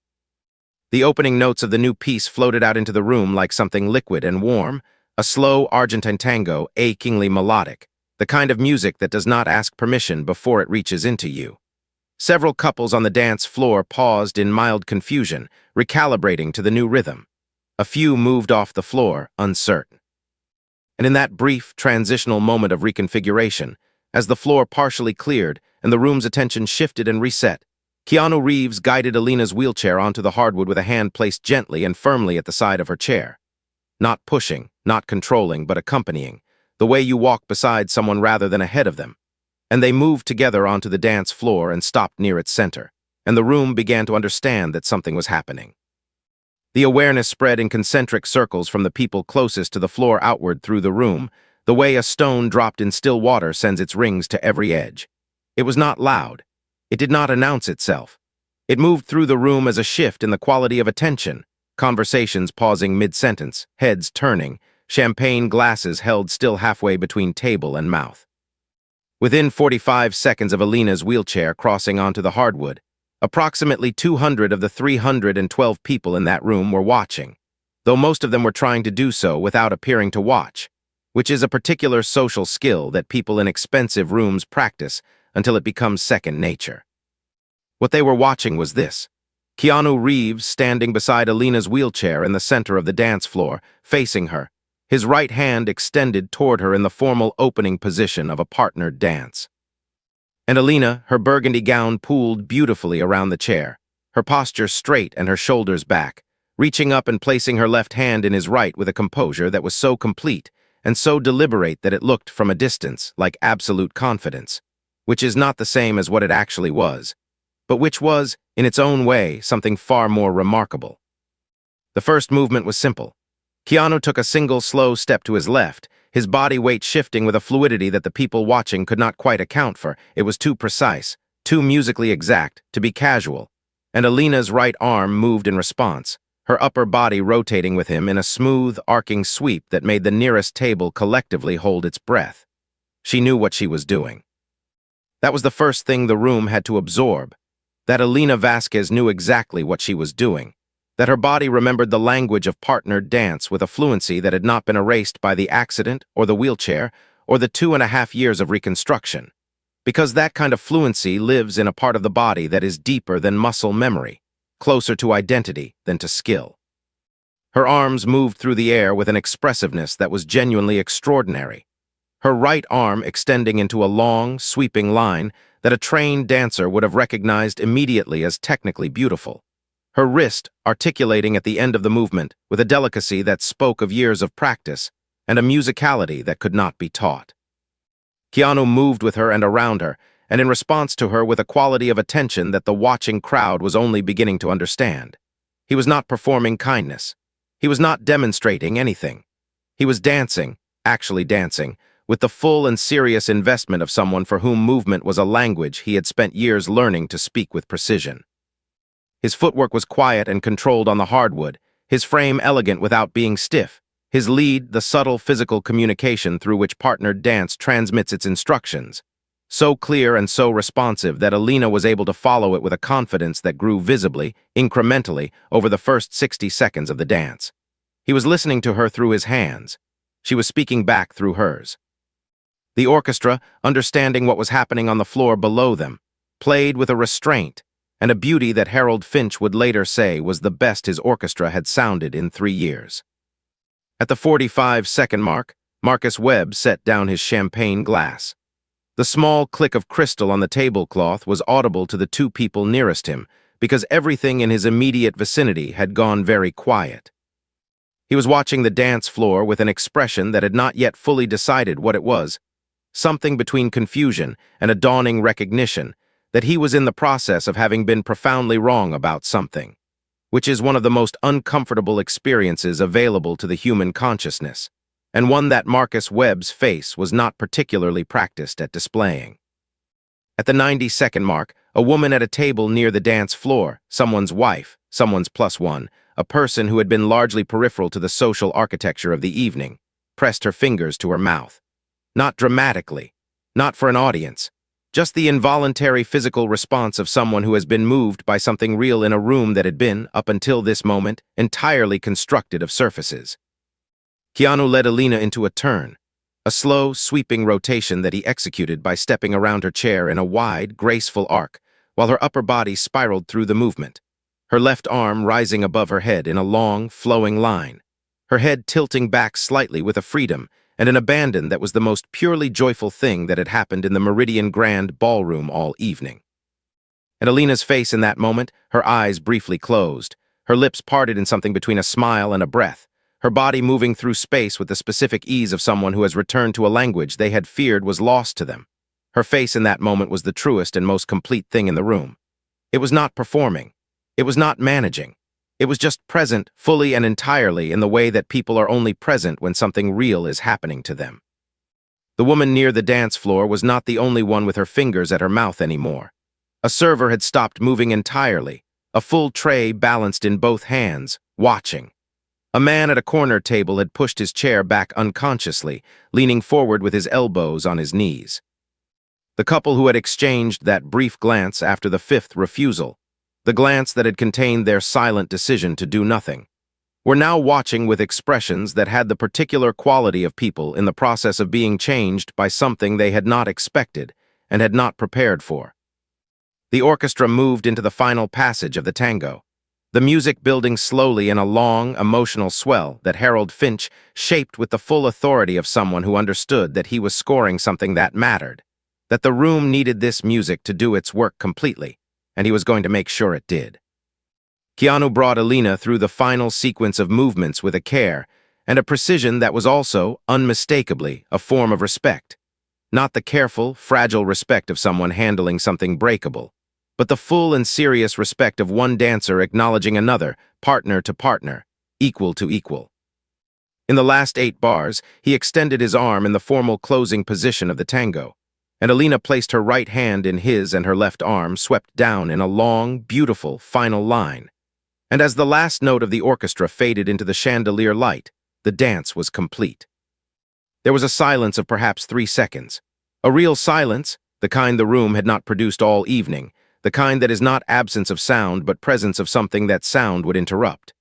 The opening notes of the new piece floated out into the room like something liquid and warm, a slow Argentine tango, achingly melodic, the kind of music that does not ask permission before it reaches into you. Several couples on the dance floor paused in mild confusion, recalibrating to the new rhythm. A few moved off the floor, uncertain. And in that brief, transitional moment of reconfiguration, as the floor partially cleared and the room's attention shifted and reset, Keanu Reeves guided Alina's wheelchair onto the hardwood with a hand placed gently and firmly at the side of her chair. Not pushing, not controlling, but accompanying, the way you walk beside someone rather than ahead of them. And they moved together onto the dance floor and stopped near its center, and the room began to understand that something was happening. The awareness spread in concentric circles from the people closest to the floor outward through the room, the way a stone dropped in still water sends its rings to every edge. It was not loud. It did not announce itself. It moved through the room as a shift in the quality of attention, conversations pausing mid-sentence, heads turning, champagne glasses held still halfway between table and mouth. Within 45 seconds of Alina's wheelchair crossing onto the hardwood, approximately 200 of the 312 people in that room were watching, though most of them were trying to do so without appearing to watch, which is a particular social skill that people in expensive rooms practice until it becomes second nature. What they were watching was this: Keanu Reeves standing beside Alina's wheelchair in the center of the dance floor, facing her, his right hand extended toward her in the formal opening position of a partnered dance. And Alina, her burgundy gown pooled beautifully around the chair, her posture straight and her shoulders back, reaching up and placing her left hand in his right with a composure that was so complete and so deliberate that it looked from a distance like absolute confidence, which is not the same as what it actually was, but which was, in its own way, something far more remarkable. The first movement was simple. Keanu took a single slow step to his left, his body weight shifting with a fluidity that the people watching could not quite account for. It was too precise, too musically exact, to be casual. And Alina's right arm moved in response, her upper body rotating with him in a smooth, arcing sweep that made the nearest table collectively hold its breath. She knew what she was doing. That was the first thing the room had to absorb, that Alina Vasquez knew exactly what she was doing, that her body remembered the language of partnered dance with a fluency that had not been erased by the accident or the wheelchair or the 2.5 years of reconstruction, because that kind of fluency lives in a part of the body that is deeper than muscle memory, closer to identity than to skill. Her arms moved through the air with an expressiveness that was genuinely extraordinary, her right arm extending into a long, sweeping line that a trained dancer would have recognized immediately as technically beautiful. Her wrist articulating at the end of the movement with a delicacy that spoke of years of practice and a musicality that could not be taught. Keanu moved with her and around her, and in response to her with a quality of attention that the watching crowd was only beginning to understand. He was not performing kindness. He was not demonstrating anything. He was dancing, actually dancing, with the full and serious investment of someone for whom movement was a language he had spent years learning to speak with precision. His footwork was quiet and controlled on the hardwood, his frame elegant without being stiff, his lead the subtle physical communication through which partnered dance transmits its instructions, so clear and so responsive that Alina was able to follow it with a confidence that grew visibly, incrementally, over the first 60 seconds of the dance. He was listening to her through his hands. She was speaking back through hers. The orchestra, understanding what was happening on the floor below them, played with a restraint and a beauty that Harold Finch would later say was the best his orchestra had sounded in 3 years. At the 45-second mark, Marcus Webb set down his champagne glass. The small click of crystal on the tablecloth was audible to the 2 people nearest him because everything in his immediate vicinity had gone very quiet. He was watching the dance floor with an expression that had not yet fully decided what it was, something between confusion and a dawning recognition that he was in the process of having been profoundly wrong about something, which is one of the most uncomfortable experiences available to the human consciousness, and one that Marcus Webb's face was not particularly practiced at displaying. At the 90-second mark, a woman at a table near the dance floor, someone's wife, someone's +1, a person who had been largely peripheral to the social architecture of the evening, pressed her fingers to her mouth. Not dramatically, not for an audience, just the involuntary physical response of someone who has been moved by something real in a room that had been, up until this moment, entirely constructed of surfaces. Keanu led Alina into a turn, a slow, sweeping rotation that he executed by stepping around her chair in a wide, graceful arc, while her upper body spiraled through the movement, her left arm rising above her head in a long, flowing line, her head tilting back slightly with a freedom and an abandon that was the most purely joyful thing that had happened in the Meridian Grand ballroom all evening. And Alina's face in that moment, her eyes briefly closed, her lips parted in something between a smile and a breath, her body moving through space with the specific ease of someone who has returned to a language they had feared was lost to them. Her face in that moment was the truest and most complete thing in the room. It was not performing. It was not managing. It was just present, fully and entirely, in the way that people are only present when something real is happening to them. The woman near the dance floor was not the only one with her fingers at her mouth anymore. A server had stopped moving entirely, a full tray balanced in both hands, watching. A man at a corner table had pushed his chair back unconsciously, leaning forward with his elbows on his knees. The couple who had exchanged that brief glance after the 5th refusal, the glance that had contained their silent decision to do nothing, were now watching with expressions that had the particular quality of people in the process of being changed by something they had not expected and had not prepared for. The orchestra moved into the final passage of the tango, the music building slowly in a long, emotional swell that Harold Finch shaped with the full authority of someone who understood that he was scoring something that mattered, that the room needed this music to do its work completely, and he was going to make sure it did. Keanu brought Alina through the final sequence of movements with a care and a precision that was also, unmistakably, a form of respect. Not the careful, fragile respect of someone handling something breakable, but the full and serious respect of one dancer acknowledging another, partner to partner, equal to equal. In the last 8 bars, he extended his arm in the formal closing position of the tango, and Alina placed her right hand in his and her left arm swept down in a long, beautiful, final line. And as the last note of the orchestra faded into the chandelier light, the dance was complete. There was a silence of perhaps 3 seconds. A real silence, the kind the room had not produced all evening, the kind that is not absence of sound but presence of something that sound would interrupt.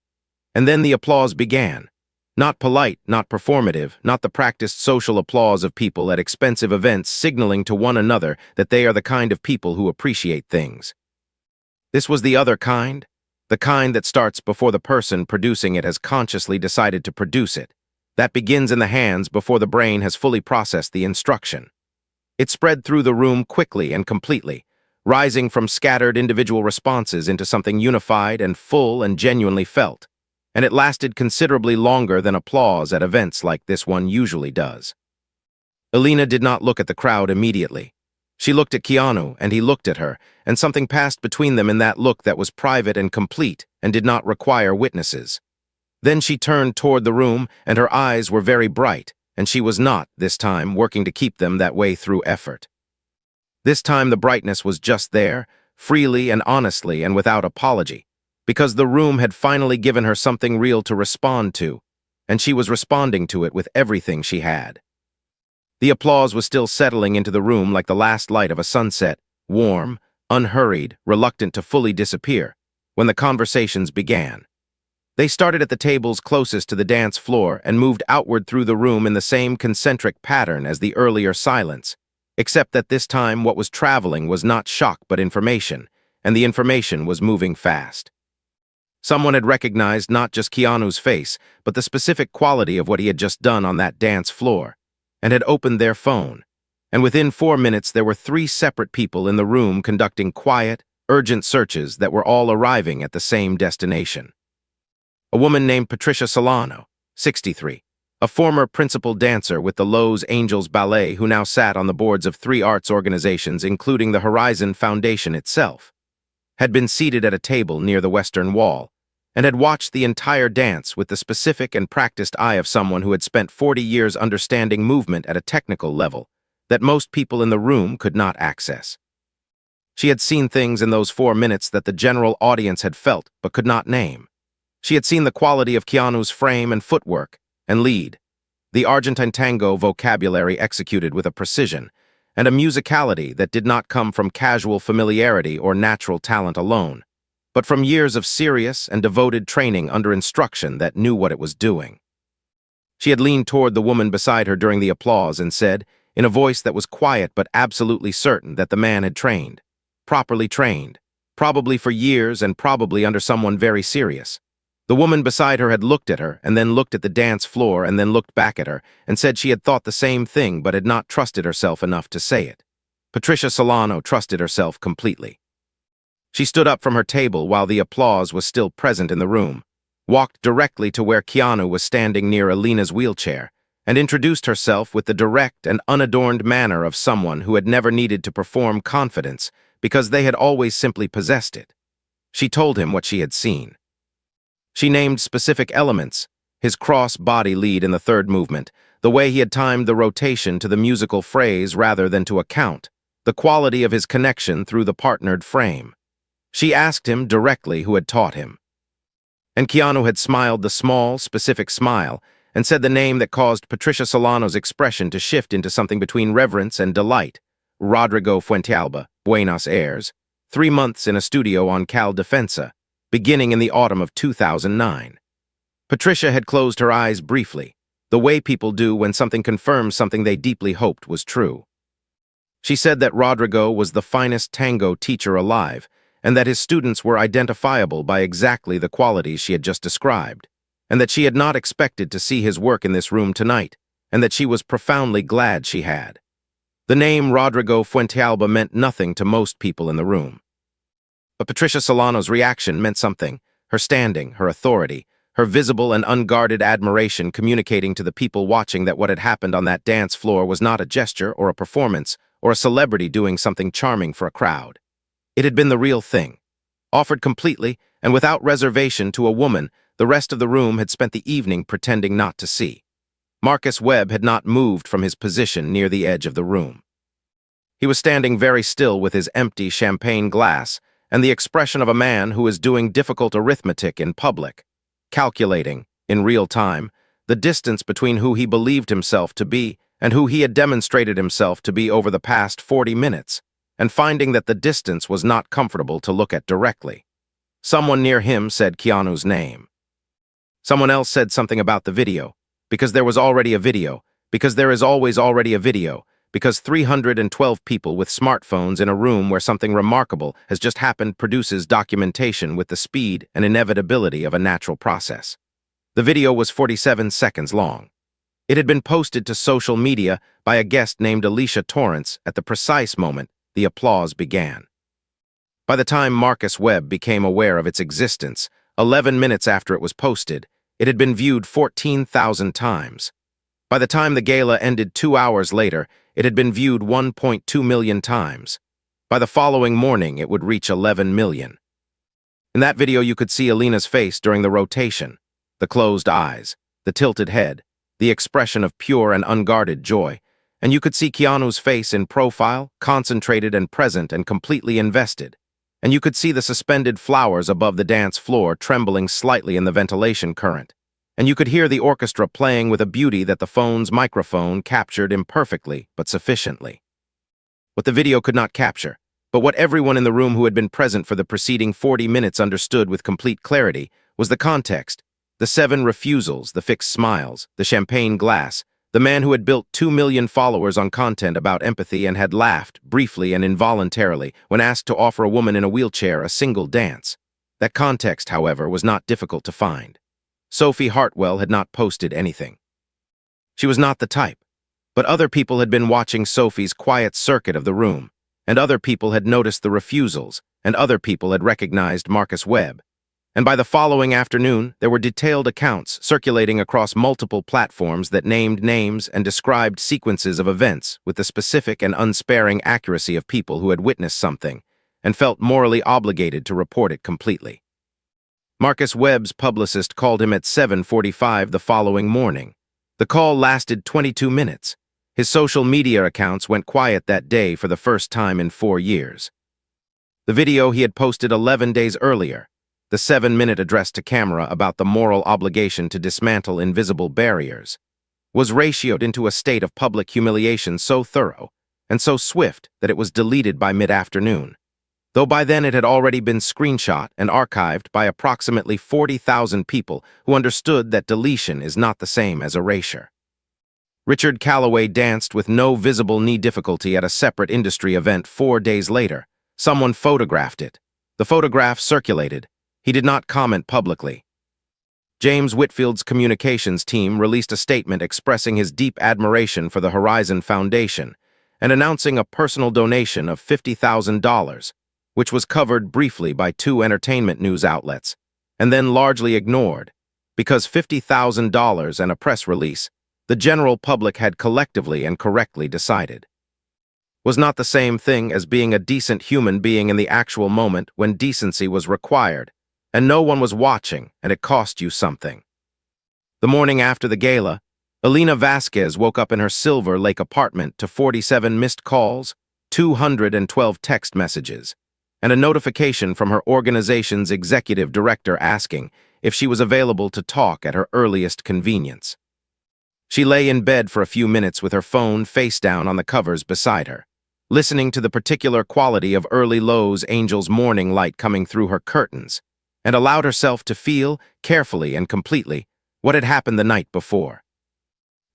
And then the applause began. Not polite, not performative, not the practiced social applause of people at expensive events signaling to one another that they are the kind of people who appreciate things. This was the other kind, The kind that starts before the person producing it has consciously decided to produce it. That begins in the hands before the brain has fully processed the instruction. It spread through the room quickly and completely, rising from scattered individual responses into something unified and full and genuinely felt. And it lasted considerably longer than applause at events like this one usually does. Alina did not look at the crowd immediately. She looked at Keanu, and he looked at her, and something passed between them in that look that was private and complete and did not require witnesses. Then she turned toward the room, and her eyes were very bright, and she was not, this time, working to keep them that way through effort. This time the brightness was just there, freely and honestly and without apology, because the room had finally given her something real to respond to, and she was responding to it with everything she had. The applause was still settling into the room like the last light of a sunset, warm, unhurried, reluctant to fully disappear, when the conversations began. They started at the tables closest to the dance floor and moved outward through the room in the same concentric pattern as the earlier silence, except that this time what was traveling was not shock but information, and the information was moving fast. Someone had recognized not just Keanu's face, but the specific quality of what he had just done on that dance floor, and had opened their phone, and within 4 minutes there were 3 separate people in the room conducting quiet, urgent searches that were all arriving at the same destination. A woman named Patricia Solano, 63, a former principal dancer with the Los Angeles Ballet who now sat on the boards of 3 arts organizations including the Horizon Foundation itself, had been seated at a table near the western wall, and had watched the entire dance with the specific and practiced eye of someone who had spent 40 years understanding movement at a technical level that most people in the room could not access. She had seen things in those 4 minutes that the general audience had felt but could not name. She had seen the quality of Keanu's frame and footwork and lead, the Argentine tango vocabulary executed with a precision, and a musicality that did not come from casual familiarity or natural talent alone, but from years of serious and devoted training under instruction that knew what it was doing. She had leaned toward the woman beside her during the applause and said, in a voice that was quiet but absolutely certain that the man had trained, properly trained, probably for years and probably under someone very serious. The woman beside her had looked at her and then looked at the dance floor and then looked back at her and said she had thought the same thing but had not trusted herself enough to say it. Patricia Solano trusted herself completely. She stood up from her table while the applause was still present in the room, walked directly to where Keanu was standing near Alina's wheelchair, and introduced herself with the direct and unadorned manner of someone who had never needed to perform confidence because they had always simply possessed it. She told him what she had seen. She named specific elements, his cross-body lead in the third movement, the way he had timed the rotation to the musical phrase rather than to a count, the quality of his connection through the partnered frame. She asked him directly who had taught him. And Keanu had smiled the small, specific smile and said the name that caused Patricia Solano's expression to shift into something between reverence and delight, Rodrigo Fuentealba, Buenos Aires, 3 months in a studio on Cal Defensa, beginning in the autumn of 2009. Patricia had closed her eyes briefly, the way people do when something confirms something they deeply hoped was true. She said that Rodrigo was the finest tango teacher alive, and that his students were identifiable by exactly the qualities she had just described, and that she had not expected to see his work in this room tonight, and that she was profoundly glad she had. The name Rodrigo Fuentealba meant nothing to most people in the room. But Patricia Solano's reaction meant something, her standing, her authority, her visible and unguarded admiration communicating to the people watching that what had happened on that dance floor was not a gesture or a performance or a celebrity doing something charming for a crowd. It had been the real thing, offered completely and without reservation to a woman the rest of the room had spent the evening pretending not to see. Marcus Webb had not moved from his position near the edge of the room. He was standing very still with his empty champagne glass and the expression of a man who is doing difficult arithmetic in public, calculating, in real time, the distance between who he believed himself to be and who he had demonstrated himself to be over the past 40 minutes, and finding that the distance was not comfortable to look at directly. Someone near him said Keanu's name. Someone else said something about the video, because there was already a video, because there is always already a video, because 312 people with smartphones in a room where something remarkable has just happened produces documentation with the speed and inevitability of a natural process. The video was 47 seconds long. It had been posted to social media by a guest named Alicia Torrance at the precise moment the applause began. By the time Marcus Webb became aware of its existence, 11 minutes after it was posted, it had been viewed 14,000 times. By the time the gala ended 2 hours later, it had been viewed 1.2 million times. By the following morning, it would reach 11 million. In that video, you could see Alina's face during the rotation, the closed eyes, the tilted head, the expression of pure and unguarded joy, and you could see Keanu's face in profile, concentrated and present and completely invested. And you could see the suspended flowers above the dance floor trembling slightly in the ventilation current. And you could hear the orchestra playing with a beauty that the phone's microphone captured imperfectly but sufficiently. What the video could not capture, but what everyone in the room who had been present for the preceding 40 minutes understood with complete clarity, was the context, the 7 refusals, the fixed smiles, the champagne glass, the man who had built 2 million followers on content about empathy and had laughed, briefly and involuntarily, when asked to offer a woman in a wheelchair a single dance. That context, however, was not difficult to find. Sophie Hartwell had not posted anything. She was not the type, but other people had been watching Sophie's quiet circuit of the room, and other people had noticed the refusals, and other people had recognized Marcus Webb. And by the following afternoon, there were detailed accounts circulating across multiple platforms that named names and described sequences of events with the specific and unsparing accuracy of people who had witnessed something and felt morally obligated to report it completely. Marcus Webb's publicist called him at 7:45 the following morning. The call lasted 22 minutes. His social media accounts went quiet that day for the first time in 4 years. The video he had posted 11 days earlier, the 7-minute address to camera about the moral obligation to dismantle invisible barriers, was ratioed into a state of public humiliation so thorough and so swift that it was deleted by mid-afternoon, though by then it had already been screenshot and archived by approximately 40,000 people who understood that deletion is not the same as erasure. Richard Calloway danced with no visible knee difficulty at a separate industry event 4 days later. Someone photographed it. The photograph circulated. He did not comment publicly. James Whitfield's communications team released a statement expressing his deep admiration for the Horizon Foundation and announcing a personal donation of $50,000, which was covered briefly by 2 entertainment news outlets, and then largely ignored, because $50,000 and a press release, the general public had collectively and correctly decided, was not the same thing as being a decent human being in the actual moment when decency was required, and no one was watching, and it cost you something. The morning after the gala, Elena Vasquez woke up in her Silver Lake apartment to 47 missed calls, 212 text messages, and a notification from her organization's executive director asking if she was available to talk at her earliest convenience. She lay in bed for a few minutes with her phone face down on the covers beside her, listening to the particular quality of Early Lowe's Angel's morning light coming through her curtains, and allowed herself to feel, carefully and completely, what had happened the night before.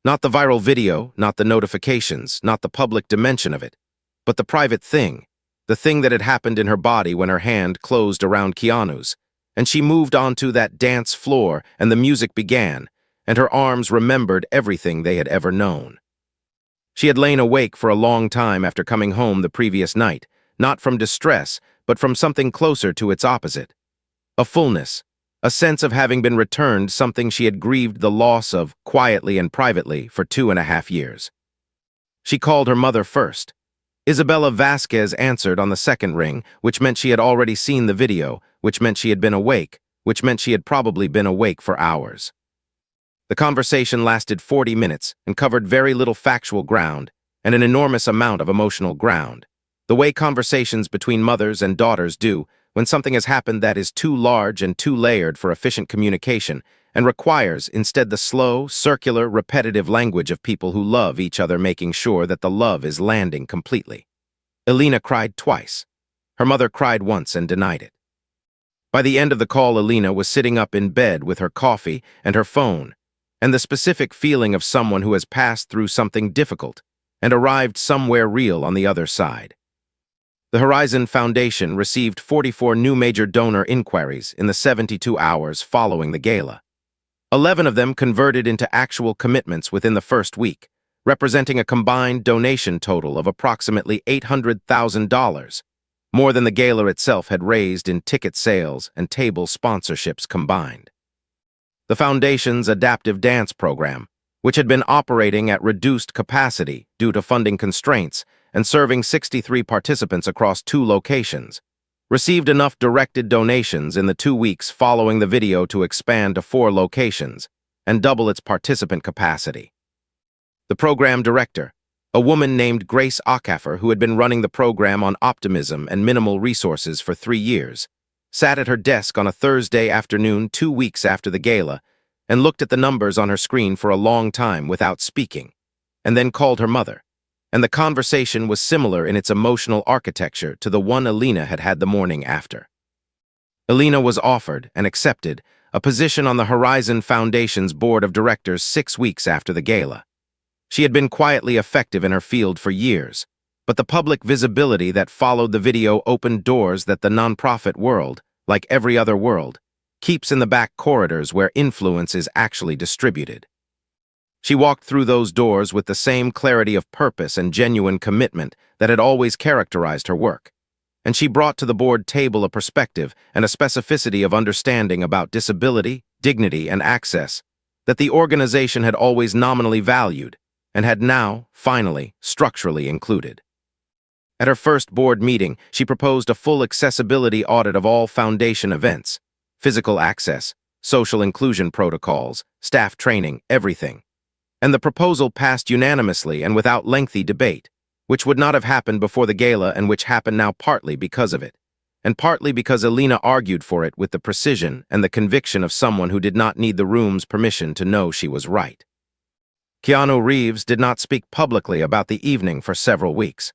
Not the viral video, not the notifications, not the public dimension of it, but the private thing, the thing that had happened in her body when her hand closed around Keanu's, and she moved onto that dance floor and the music began, and her arms remembered everything they had ever known. She had lain awake for a long time after coming home the previous night, not from distress, but from something closer to its opposite. A fullness, a sense of having been returned something she had grieved the loss of quietly and privately for 2.5 years. She called her mother first. Isabella Vasquez answered on the second ring, which meant she had already seen the video, which meant she had been awake, which meant she had probably been awake for hours. The conversation lasted 40 minutes and covered very little factual ground and an enormous amount of emotional ground, the way conversations between mothers and daughters do when something has happened that is too large and too layered for efficient communication and requires instead the slow, circular, repetitive language of people who love each other, making sure that the love is landing completely. Elena cried twice. Her mother cried once and denied it. By the end of the call, Elena was sitting up in bed with her coffee and her phone, and the specific feeling of someone who has passed through something difficult and arrived somewhere real on the other side. The Horizon Foundation received 44 new major donor inquiries in the 72 hours following the gala. 11 of them converted into actual commitments within the first week, representing a combined donation total of approximately $800,000, more than the gala itself had raised in ticket sales and table sponsorships combined. The Foundation's adaptive dance program, which had been operating at reduced capacity due to funding constraints and serving 63 participants across 2 locations, received enough directed donations in the 2 weeks following the video to expand to 4 locations and double its participant capacity. The program director, a woman named Grace Acaffer, who had been running the program on optimism and minimal resources for 3 years, sat at her desk on a Thursday afternoon 2 weeks after the gala and looked at the numbers on her screen for a long time without speaking, and then called her mother. And the conversation was similar in its emotional architecture to the one Alina had had the morning after. Alina was offered and accepted a position on the Horizon Foundation's board of directors 6 weeks after the gala. She had been quietly effective in her field for years, but the public visibility that followed the video opened doors that the nonprofit world, like every other world, keeps in the back corridors where influence is actually distributed. She walked through those doors with the same clarity of purpose and genuine commitment that had always characterized her work, and she brought to the board table a perspective and a specificity of understanding about disability, dignity, and access that the organization had always nominally valued and had now, finally, structurally included. At her first board meeting, she proposed a full accessibility audit of all foundation events, physical access, social inclusion protocols, staff training, everything. And the proposal passed unanimously and without lengthy debate, which would not have happened before the gala and which happened now partly because of it, and partly because Alina argued for it with the precision and the conviction of someone who did not need the room's permission to know she was right. Keanu Reeves did not speak publicly about the evening for several weeks.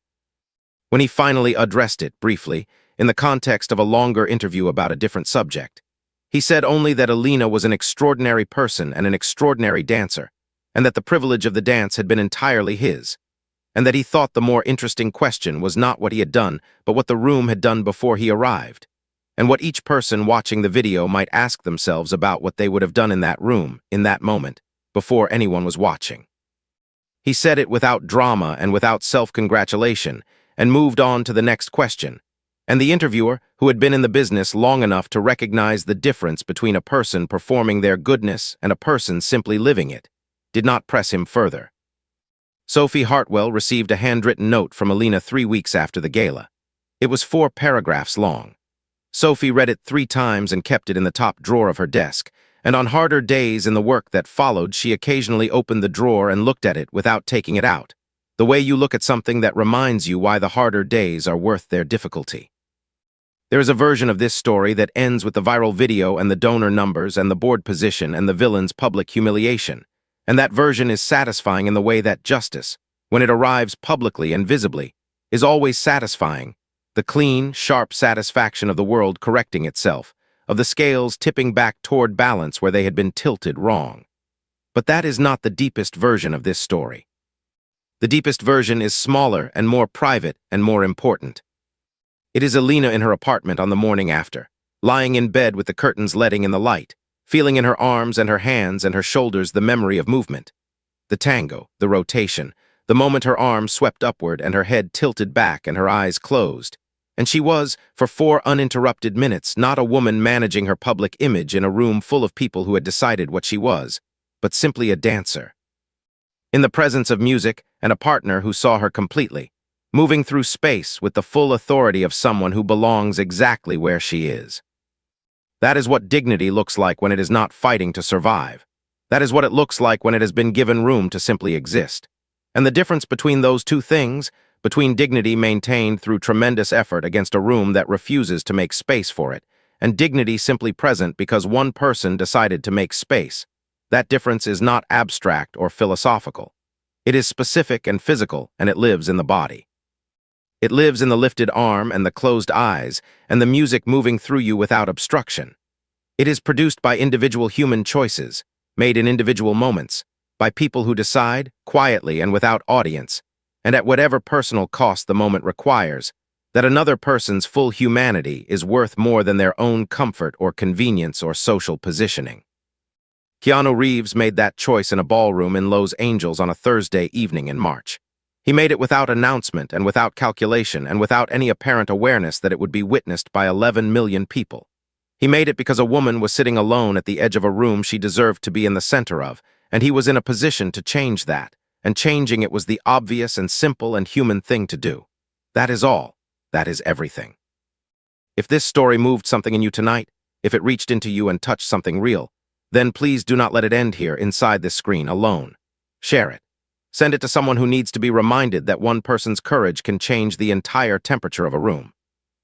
When he finally addressed it briefly, in the context of a longer interview about a different subject, he said only that Alina was an extraordinary person and an extraordinary dancer, and that the privilege of the dance had been entirely his, and that he thought the more interesting question was not what he had done, but what the room had done before he arrived, and what each person watching the video might ask themselves about what they would have done in that room, in that moment, before anyone was watching. He said it without drama and without self-congratulation, and moved on to the next question, and the interviewer, who had been in the business long enough to recognize the difference between a person performing their goodness and a person simply living it, did not press him further. Sophie Hartwell received a handwritten note from Alina 3 weeks after the gala. It was 4 paragraphs long. Sophie read it 3 times and kept it in the top drawer of her desk, and on harder days in the work that followed, she occasionally opened the drawer and looked at it without taking it out, the way you look at something that reminds you why the harder days are worth their difficulty. There is a version of this story that ends with the viral video and the donor numbers and the board position and the villain's public humiliation, and that version is satisfying in the way that justice, when it arrives publicly and visibly, is always satisfying, the clean, sharp satisfaction of the world correcting itself, of the scales tipping back toward balance where they had been tilted wrong. But that is not the deepest version of this story. The deepest version is smaller and more private and more important. It is Alina in her apartment on the morning after, lying in bed with the curtains letting in the light, feeling in her arms and her hands and her shoulders the memory of movement, the tango, the rotation, the moment her arms swept upward and her head tilted back and her eyes closed. And she was, for 4 uninterrupted minutes, not a woman managing her public image in a room full of people who had decided what she was, but simply a dancer. In the presence of music and a partner who saw her completely, moving through space with the full authority of someone who belongs exactly where she is. That is what dignity looks like when it is not fighting to survive. That is what it looks like when it has been given room to simply exist. And the difference between those 2 things, between dignity maintained through tremendous effort against a room that refuses to make space for it, and dignity simply present because one person decided to make space, that difference is not abstract or philosophical. It is specific and physical, and it lives in the body. It lives in the lifted arm and the closed eyes, and the music moving through you without obstruction. It is produced by individual human choices, made in individual moments, by people who decide, quietly and without audience, and at whatever personal cost the moment requires, that another person's full humanity is worth more than their own comfort or convenience or social positioning. Keanu Reeves made that choice in a ballroom in Los Angeles on a Thursday evening in March. He made it without announcement and without calculation and without any apparent awareness that it would be witnessed by 11 million people. He made it because a woman was sitting alone at the edge of a room she deserved to be in the center of, and he was in a position to change that, and changing it was the obvious and simple and human thing to do. That is all. That is everything. If this story moved something in you tonight, if it reached into you and touched something real, then please do not let it end here inside this screen alone. Share it. Send it to someone who needs to be reminded that one person's courage can change the entire temperature of a room.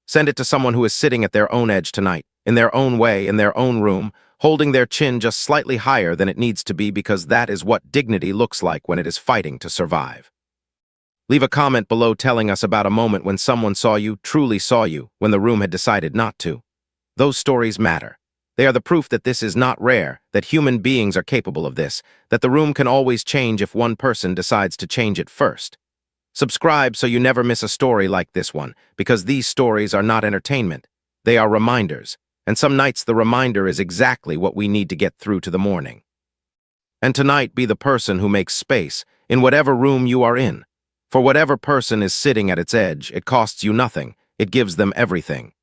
Send it to someone who is sitting at their own edge tonight, in their own way, in their own room, holding their chin just slightly higher than it needs to be because that is what dignity looks like when it is fighting to survive. Leave a comment below telling us about a moment when someone saw you, truly saw you, when the room had decided not to. Those stories matter. They are the proof that this is not rare, that human beings are capable of this, that the room can always change if one person decides to change it first. Subscribe so you never miss a story like this one, because these stories are not entertainment. They are reminders, and some nights the reminder is exactly what we need to get through to the morning. And tonight be the person who makes space, in whatever room you are in. For whatever person is sitting at its edge, it costs you nothing, it gives them everything.